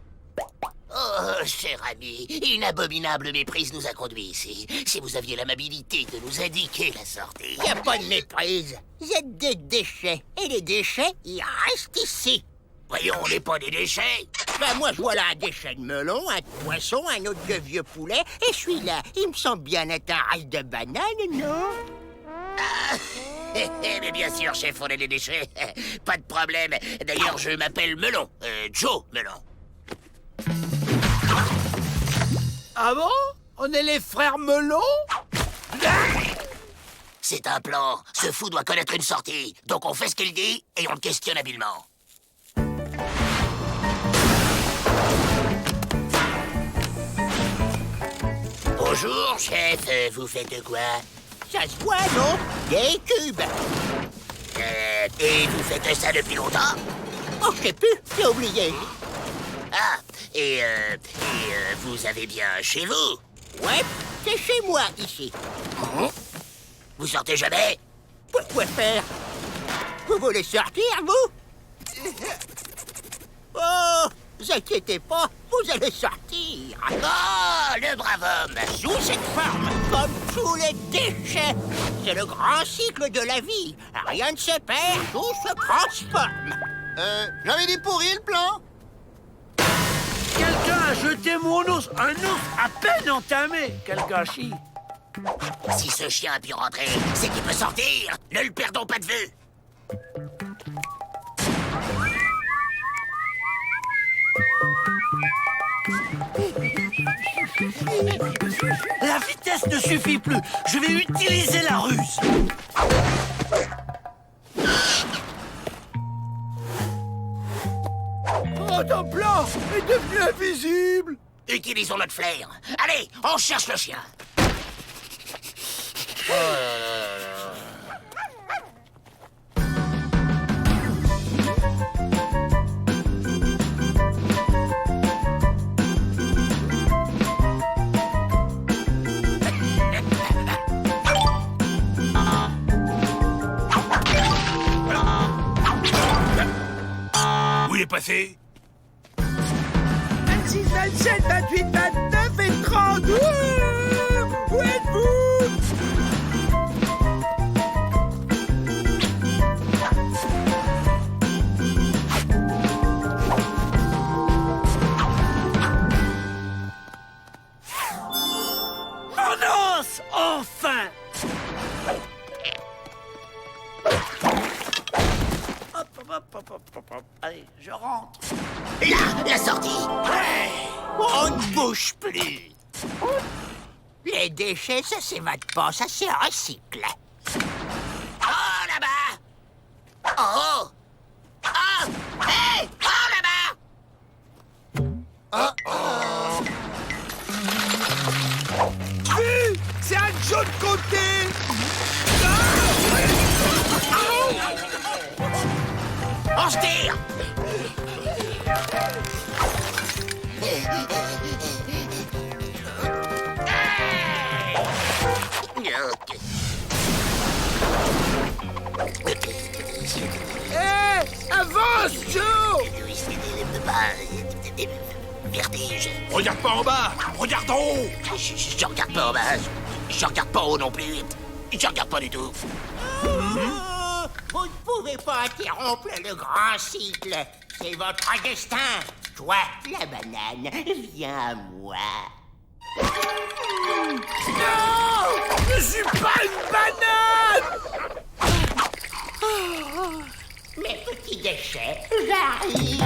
Oh, cher ami, une abominable méprise nous a conduits ici. Si vous aviez l'amabilité de nous indiquer la sortie... Y a pas de méprise. Vous êtes des déchets. Et les déchets, ils restent ici. Voyons, on n'est pas des déchets. Ben moi, je vois là un déchet de melon, un de poisson, un autre de vieux poulet. Et celui-là, il me semble bien être un reste de banane, non? Mais bien sûr, chef, on est des déchets. Pas de problème. D'ailleurs, je m'appelle Melon. Joe Melon. Ah bon? On est les frères Melon? C'est un plan. Ce fou doit connaître une sortie. Donc on fait ce qu'il dit et on le questionne habilement. Bonjour, chef. Vous faites quoi? Ça se voit, non? Des cubes. Et vous faites ça depuis longtemps? Oh, je sais plus. J'ai oublié. Ah, et vous avez bien chez vous? Ouais, c'est chez moi, ici. Vous sortez jamais? Pourquoi faire? Vous voulez sortir, vous? Oh, vous inquiétez pas, vous allez sortir. Oh, le brave homme! Sous cette forme, comme tous les déchets. C'est le grand cycle de la vie. Rien ne se perd, tout se transforme. J'avais dit pourri le plan. Quelqu'un a jeté mon ours. Un ours à peine entamé. Quel gâchis. Si ce chien a pu rentrer, c'est qu'il peut sortir. Ne le perdons pas de vue. La vitesse ne suffit plus. Je vais utiliser la ruse. Oh, ton plan est devenu invisible. Utilisons notre flair. Allez, on cherche le chien. Où il est passé? 26, 27, 28, 29 et 30. Où êtes-vous? Venance! Enfin! Hop. Allez, je rentre. Là, la sortie. On ne bouge plus. Les déchets, ça s'évade pas, ça se recycle. Oh, là-bas. Oh. Oh. Hey. Oh, là-bas. Vite! C'est un Joe de côté. On se tire. Avance, Joe! Vertige. Regarde pas en bas, regarde en haut. Je regarde pas en bas. Je regarde pas en haut non plus. Je regarde pas du tout. Vous ne pouvez pas interrompre le grand cycle. C'est votre destin. Toi, la banane, viens à moi. Non! Je suis pas une banane! Mes petits déchets, j'arrive.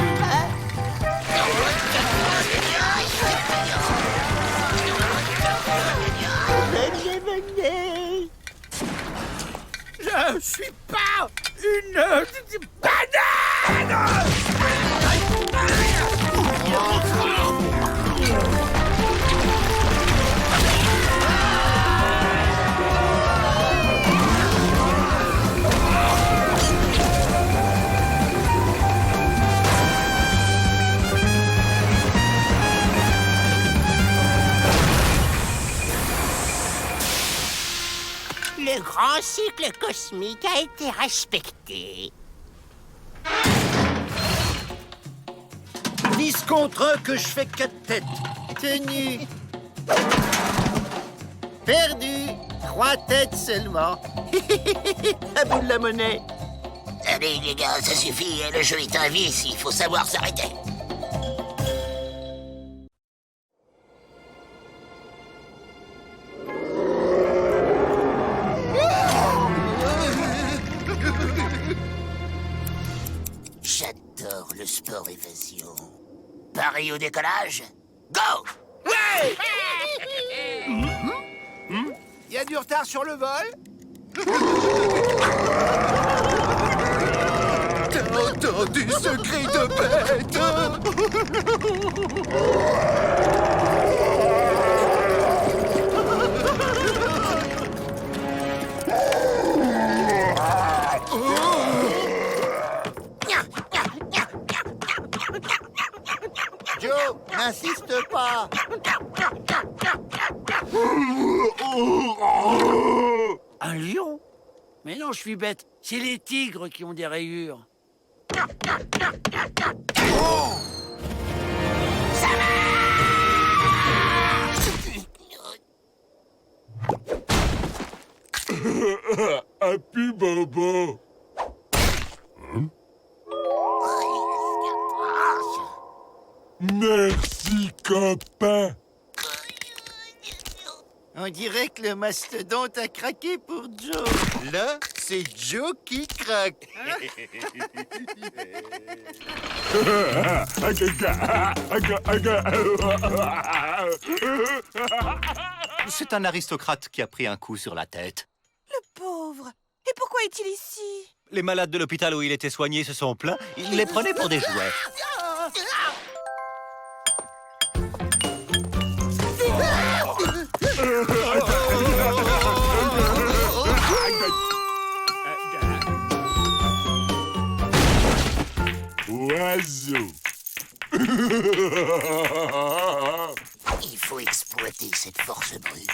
Venez. Je suis pas une banane! Le grand cycle cosmique a été respecté. 10 contre 1 que je fais 4 têtes. Tenu. Perdu. 3 têtes seulement. À bout de la monnaie. Allez, les gars, ça suffit. Le jeu est un vice. Il faut savoir s'arrêter. J'adore le sport évasion. Pareil au décollage? Go! Ouais! Il y a du retard sur le vol? T'as entendu ce cri de bête? Joe, n'insiste pas. Un lion? Mais non, je suis bête. C'est les tigres qui ont des rayures. Happy Bobo. Merci, copain. On dirait que le mastodonte a craqué pour Joe. Là, c'est Joe qui craque. C'est un aristocrate qui a pris un coup sur la tête. Le pauvre. Et pourquoi est-il ici? Les malades de l'hôpital où il était soigné se sont plaints. Il les prenait pour des jouets. Oiseau. Il faut exploiter cette force brute.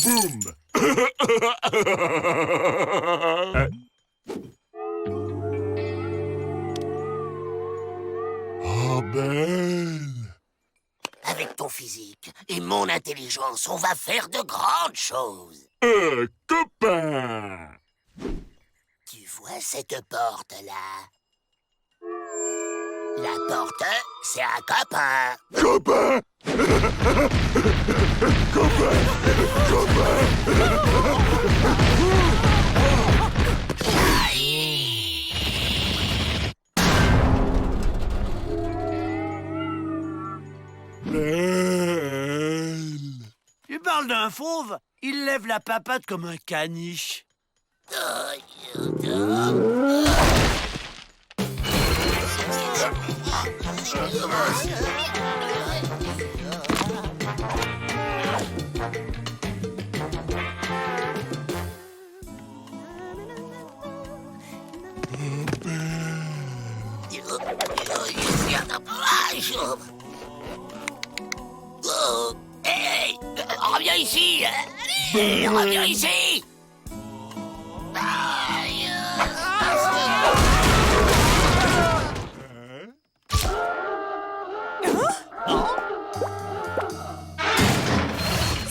Boum. Oh, belle. Avec ton physique et mon intelligence, on va faire de grandes choses. Copain. Tu vois cette porte-là? La porte, c'est un copain. Copain. Tu parles d'un fauve? Il lève la papate comme un caniche. Hey, reviens ici! Allez, reviens ici!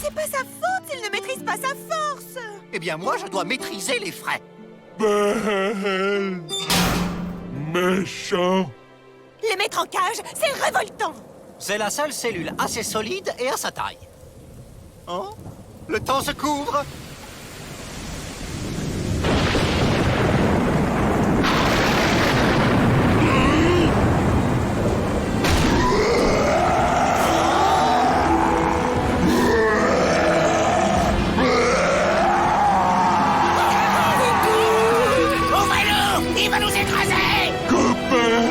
C'est pas sa faute s'il ne maîtrise pas sa force. Eh bien, moi, je dois maîtriser les frais. Belle. Méchant. Les mettre en cage, c'est révoltant. C'est la seule cellule assez solide et à sa taille. Oh, le temps se couvre. Ouvrez-le! Il va nous écraser! Copain.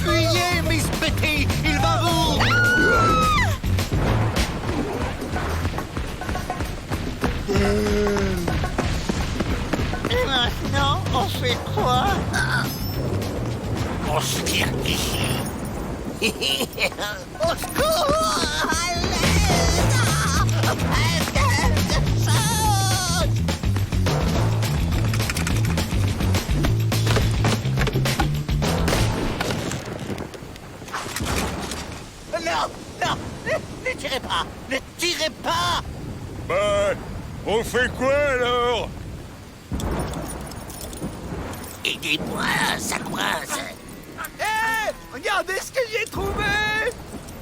Fuyez, Miss Betty, il va vous... Et maintenant, on fait quoi? On se tire d'ici. Au secours! À l'aide! Quelque chose! Non, non, ne tirez pas, ne tirez pas. Ben, on fait quoi alors? Aidez-moi, ça coince. Hé! Regardez ce que j'ai trouvé!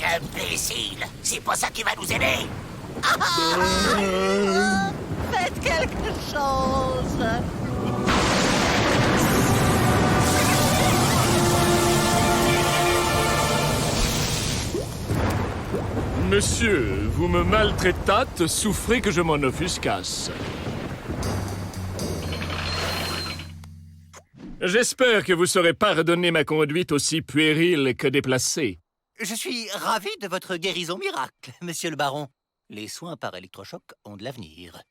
Imbécile, c'est pas ça qui va nous aider. Faites quelque chose! Monsieur, vous me maltraitâtes, souffrez que je m'en offuscasse. J'espère que vous saurez pardonner ma conduite aussi puérile que déplacée. Je suis ravi de votre guérison miracle, monsieur le baron. Les soins par électrochoc ont de l'avenir.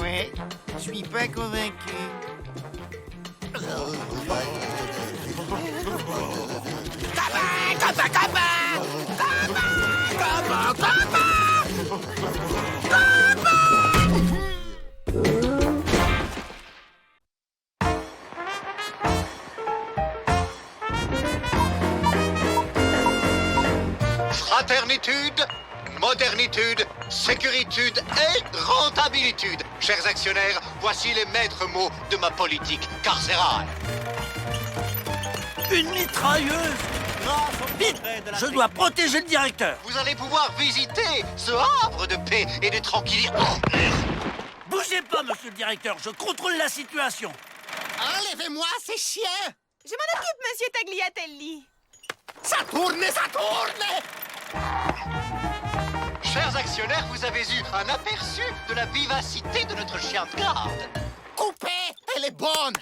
Ouais, je suis pas convaincu. Fraternitude, modernitude, sécuritude et rentabilitude. Chers actionnaires, voici les maîtres mots de ma politique carcérale. Une mitrailleuse! Vite! Je dois protéger le directeur! Vous allez pouvoir visiter ce havre de paix et de tranquillité. Bougez pas, monsieur le directeur, je contrôle la situation. Enlevez-moi ces chiens! Je m'en occupe, monsieur Tagliatelli. Ça tourne! Chers actionnaires, vous avez eu un aperçu de la vivacité de notre chien de garde. Coupé! Elle est bonne!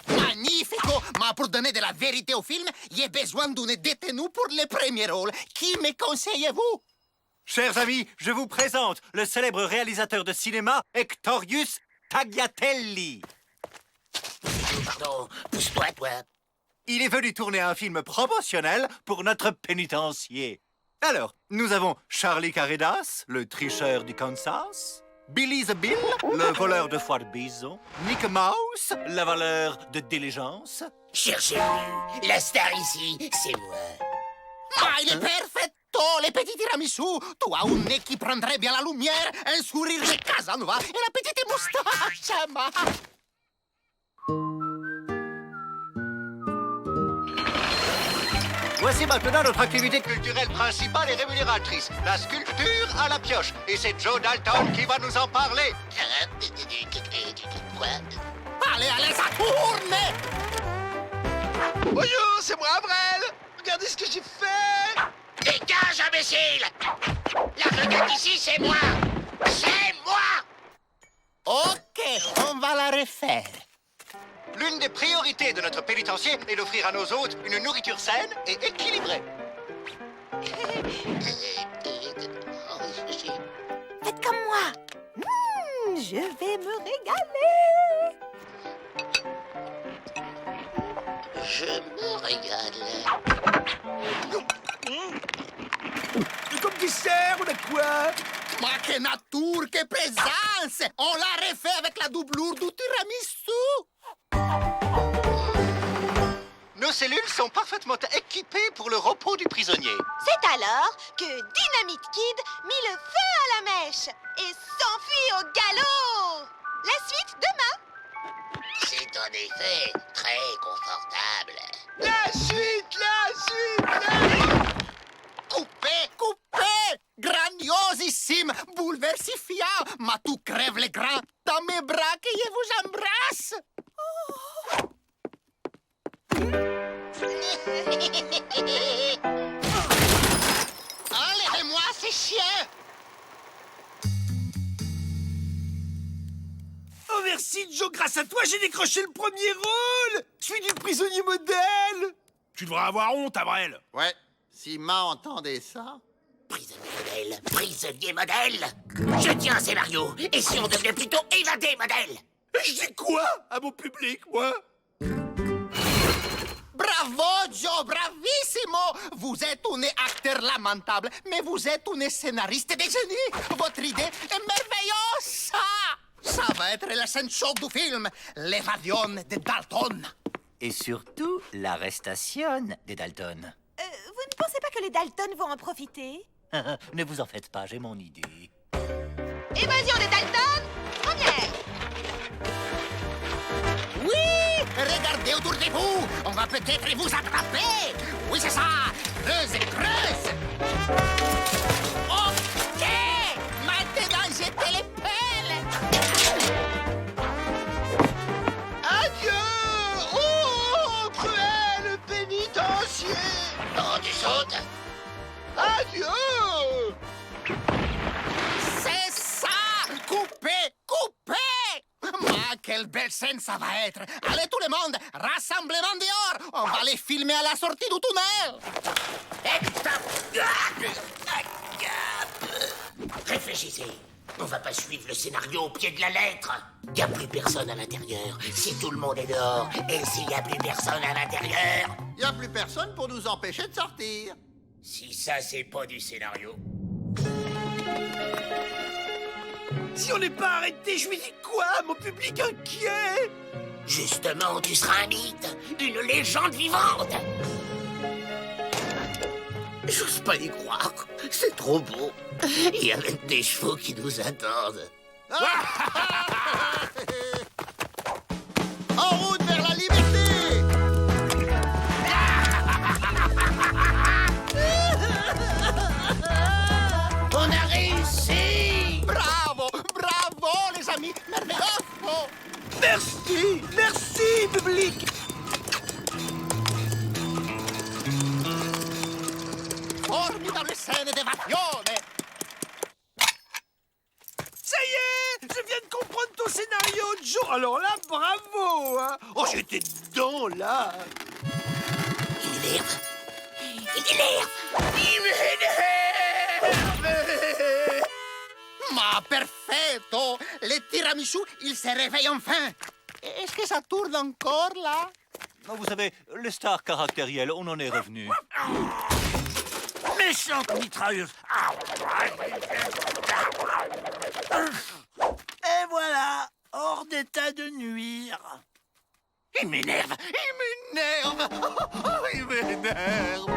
Magnifico! Mais pour donner de la vérité au film, j'ai besoin d'une détenue pour le premier rôle. Qui me conseillez-vous? Chers amis, je vous présente le célèbre réalisateur de cinéma, Hectorius Tagliatelli. Pardon, pousse-toi, toi. Il est venu tourner un film promotionnel pour notre pénitencier. Alors, nous avons Charlie Carredas, le tricheur du Kansas, Billy the Bill, le voleur de foie de bison, Mick Mouse, l'avaleur de diligence. Cherchez-le. La star ici, c'est moi. Ah, il est perfetto! Les petits tiramisu! Tu as un nez qui prendrait bien la lumière, un sourire de Casanova et la petite moustache! Ma... Voici maintenant notre activité Culturelle principale et rémunératrice, la sculpture à la pioche. Et c'est Joe Dalton qui va nous en parler. Quoi? Allez, ça tourne! Voyons, c'est moi, Abrel! Regardez ce que j'ai fait! Dégage, imbécile! La vedette ici, c'est moi! C'est moi! Ok, on va la refaire. L'une des priorités de notre pénitencier est d'offrir à nos hôtes une nourriture saine et équilibrée. Faites comme moi. Je vais me régaler. Je me régale. Comme dessert, on a quoi? Ma que nature, que présence! On l'a refait avec la doublure du tiramisu! Nos cellules sont parfaitement équipées pour le repos du prisonnier. C'est alors que Dynamite Kid mit le feu à la mèche et s'enfuit au galop. La suite demain. C'est en effet très confortable. La suite! Coupé! Grandiosissime! Bouleversifiant! Ma tout crève les grands dans mes bras que je vous embrasse! Enlevez-moi ces chiens! Oh merci, Joe, grâce à toi, j'ai décroché le premier rôle! Je suis du prisonnier modèle! Tu devrais avoir honte, Abrel! Ouais, si Ma entendait ça... Prisonnier modèle! Je tiens un scénario, et si on devenait plutôt évadé modèle? Je dis quoi à mon public, moi? Bravo, Joe, bravissimo! Vous êtes un acteur lamentable, mais vous êtes un scénariste de génie! Votre idée est merveilleuse! Ça va être la scène chaude du film, l'évasion de Dalton. Et surtout, l'arrestation des Dalton. Vous ne pensez pas que les Dalton vont en profiter? Ne vous en faites pas, j'ai mon idée. Évasion des Dalton, première. Oui! Regardez autour de vous! On va peut-être vous attraper! Oui, c'est ça! Creuse! Ok! Maintenant, jetez les pelles! Adieu! Oh, cruel pénitencier! Oh, tu sautes? Adieu! C'est ça! Coupé! Ma, quelle belle scène ça va être! Allez, tout le monde! Rassemblement dehors! On va les filmer à la sortie du tunnel! Réfléchissez. On va pas suivre le scénario au pied de la lettre. Y a plus personne à l'intérieur. Si tout le monde est dehors, et s'il y a plus personne à l'intérieur... Y a plus personne pour nous empêcher de sortir. Si ça, c'est pas du scénario. Si on n'est pas arrêté, je lui dis quoi? Mon public inquiet. Justement, tu seras un mythe, une légende vivante. J'ose pas y croire. C'est trop beau. Et avec des chevaux qui nous attendent. En route vers la liberté. On a réussi. Bravo, bravo les amis. Merveilleux. Merci, merci, public. Formidable scène d'évasion. Ça y est, je viens de comprendre ton scénario, Joe. Alors là, bravo, hein. Oh, j'étais dedans, là. Il m'énerve. Il m'énerve. Il m'énerve. Ma perfetto. Les tiramisu, ils se réveillent enfin. Est-ce que ça tourne encore, là? Vous savez, les stars caractérielles, on en est revenu. Méchante mitrailleuse. Et voilà, hors d'état de nuire. Il m'énerve. Il m'énerve. Il m'énerve.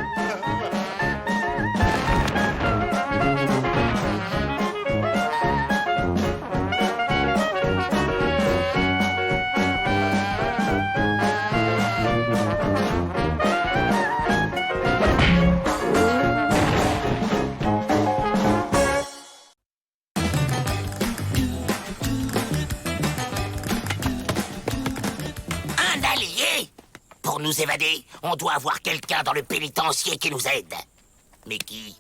Pour nous évader, on doit avoir quelqu'un dans le pénitencier qui nous aide. Mais qui?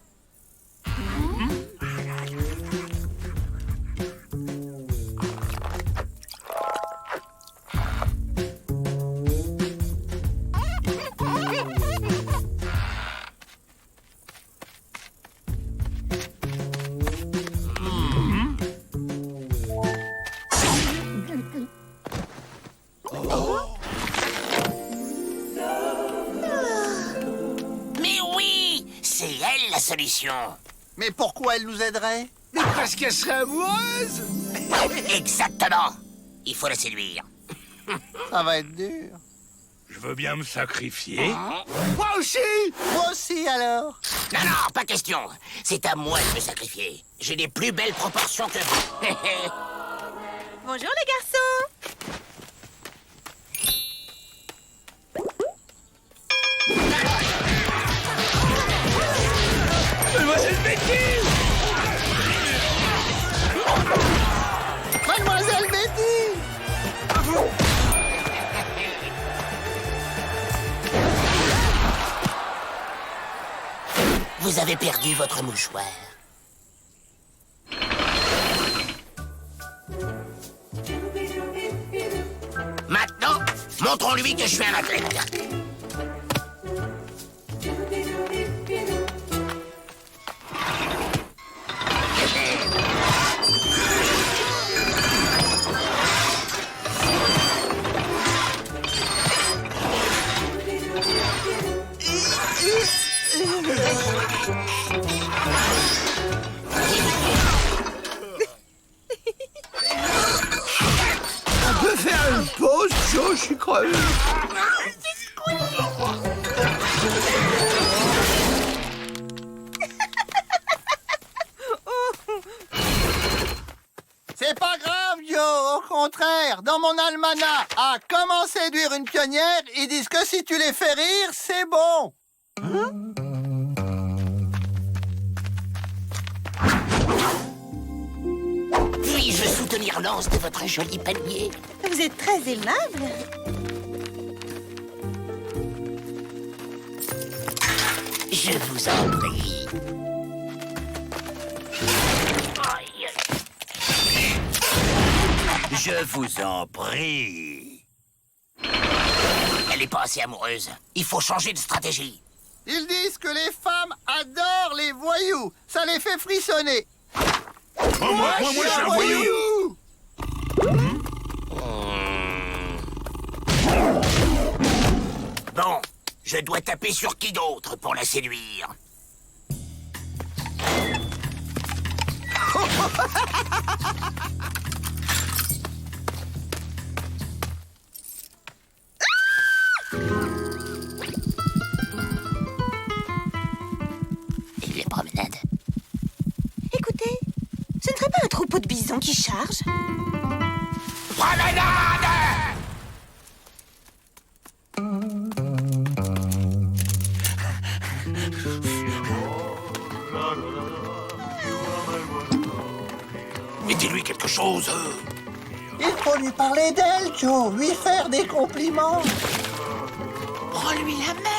Solution. Mais pourquoi elle nous aiderait? Mais parce qu'elle serait amoureuse. Exactement. Il faut la séduire. Ça va être dur. Je veux bien me sacrifier. Moi aussi. Moi aussi, alors. Non, non, pas question. C'est à moi de me sacrifier. J'ai des plus belles proportions que vous. Bonjour les garçons. Mademoiselle Betty. Mademoiselle Betty. Vous avez perdu votre mouchoir. Maintenant, montrons-lui que je suis un athlète. On peut faire une pause, Joe, je suis crevé. C'est pas grave, Joe. Au contraire, dans mon almanach, à comment séduire une pionnière, ils disent que si tu les fais rire, c'est bon. Puis-je soutenir l'anse de votre joli panier? Vous êtes très aimable. Je vous en prie. Je vous en prie. Elle est pas assez amoureuse. Il faut changer de stratégie. Ils disent que les femmes adorent les voyous. Ça les fait frissonner. Moi, je suis un voyou. Bon, je dois taper sur qui d'autre pour la séduire? Et les promenades. Écoutez, ce ne serait pas un troupeau de bisons qui charge? Promenade! Mais dis-lui quelque chose. Il faut lui parler d'elle, Joe. Lui faire des compliments. Prends-lui la main.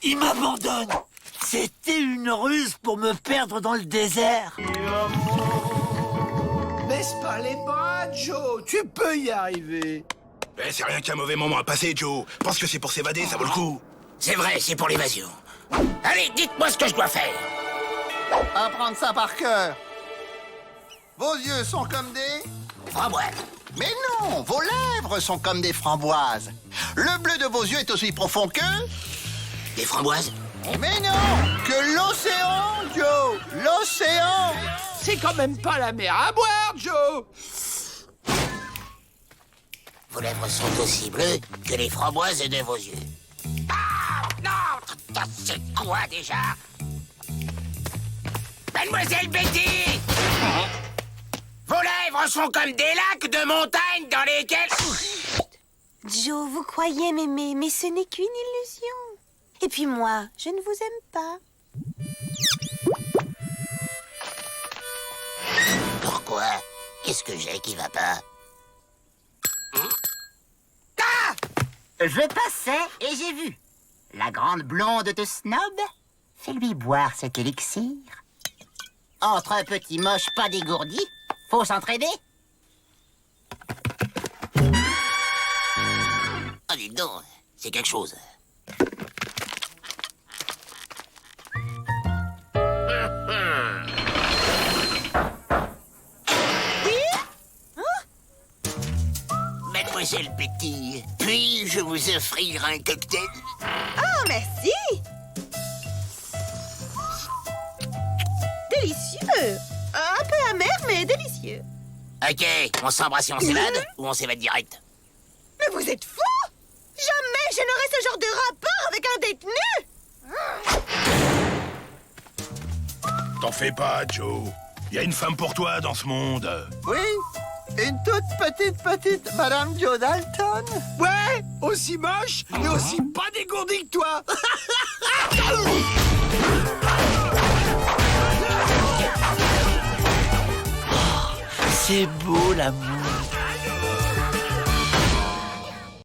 Il m'abandonne. C'était une ruse pour me perdre dans le désert. Baisse pas les bras, Joe. Tu peux y arriver. Ben, c'est rien qu'un mauvais moment à passer, Joe. Pense que c'est pour s'évader, ça vaut le coup. C'est vrai, c'est pour l'évasion. Allez, dites-moi ce que je dois faire. Apprendre ça par cœur. Vos yeux sont comme des... Framboise. Mais non, vos lèvres sont comme des framboises. Le bleu de vos yeux est aussi profond que... Des framboises? Mais non, que l'océan, Joe. L'océan. C'est quand même pas la mer à boire, Joe. Vos lèvres sont aussi bleues que les framboises de vos yeux. Ah, non, c'est quoi déjà? Mademoiselle Betty! Vos lèvres sont comme des lacs de montagne dans lesquels... Joe, vous croyez m'aimer, mais ce n'est qu'une illusion. Et puis moi, je ne vous aime pas. Pourquoi? Qu'est-ce que j'ai qui va pas? Je passais et j'ai vu. La grande blonde te snob. Fais-lui boire cet élixir. Entre un petit moche pas dégourdi, faut s'entraider. Ah, dites donc, c'est quelque chose. Mademoiselle Betty, puis-je vous offrir un cocktail? Oh, merci. Délicieux. Un peu amer, mais délicieux. Ok, on s'embrasse et on s'évade ou on s'évade direct? Mais vous êtes fou! Jamais je n'aurais ce genre de rapport avec un détenu! T'en fais pas, Joe. Il y a une femme pour toi dans ce monde. Oui, une toute petite Madame Joe Dalton. Ouais, aussi moche et aussi pas dégourdi que toi. C'est beau l'amour.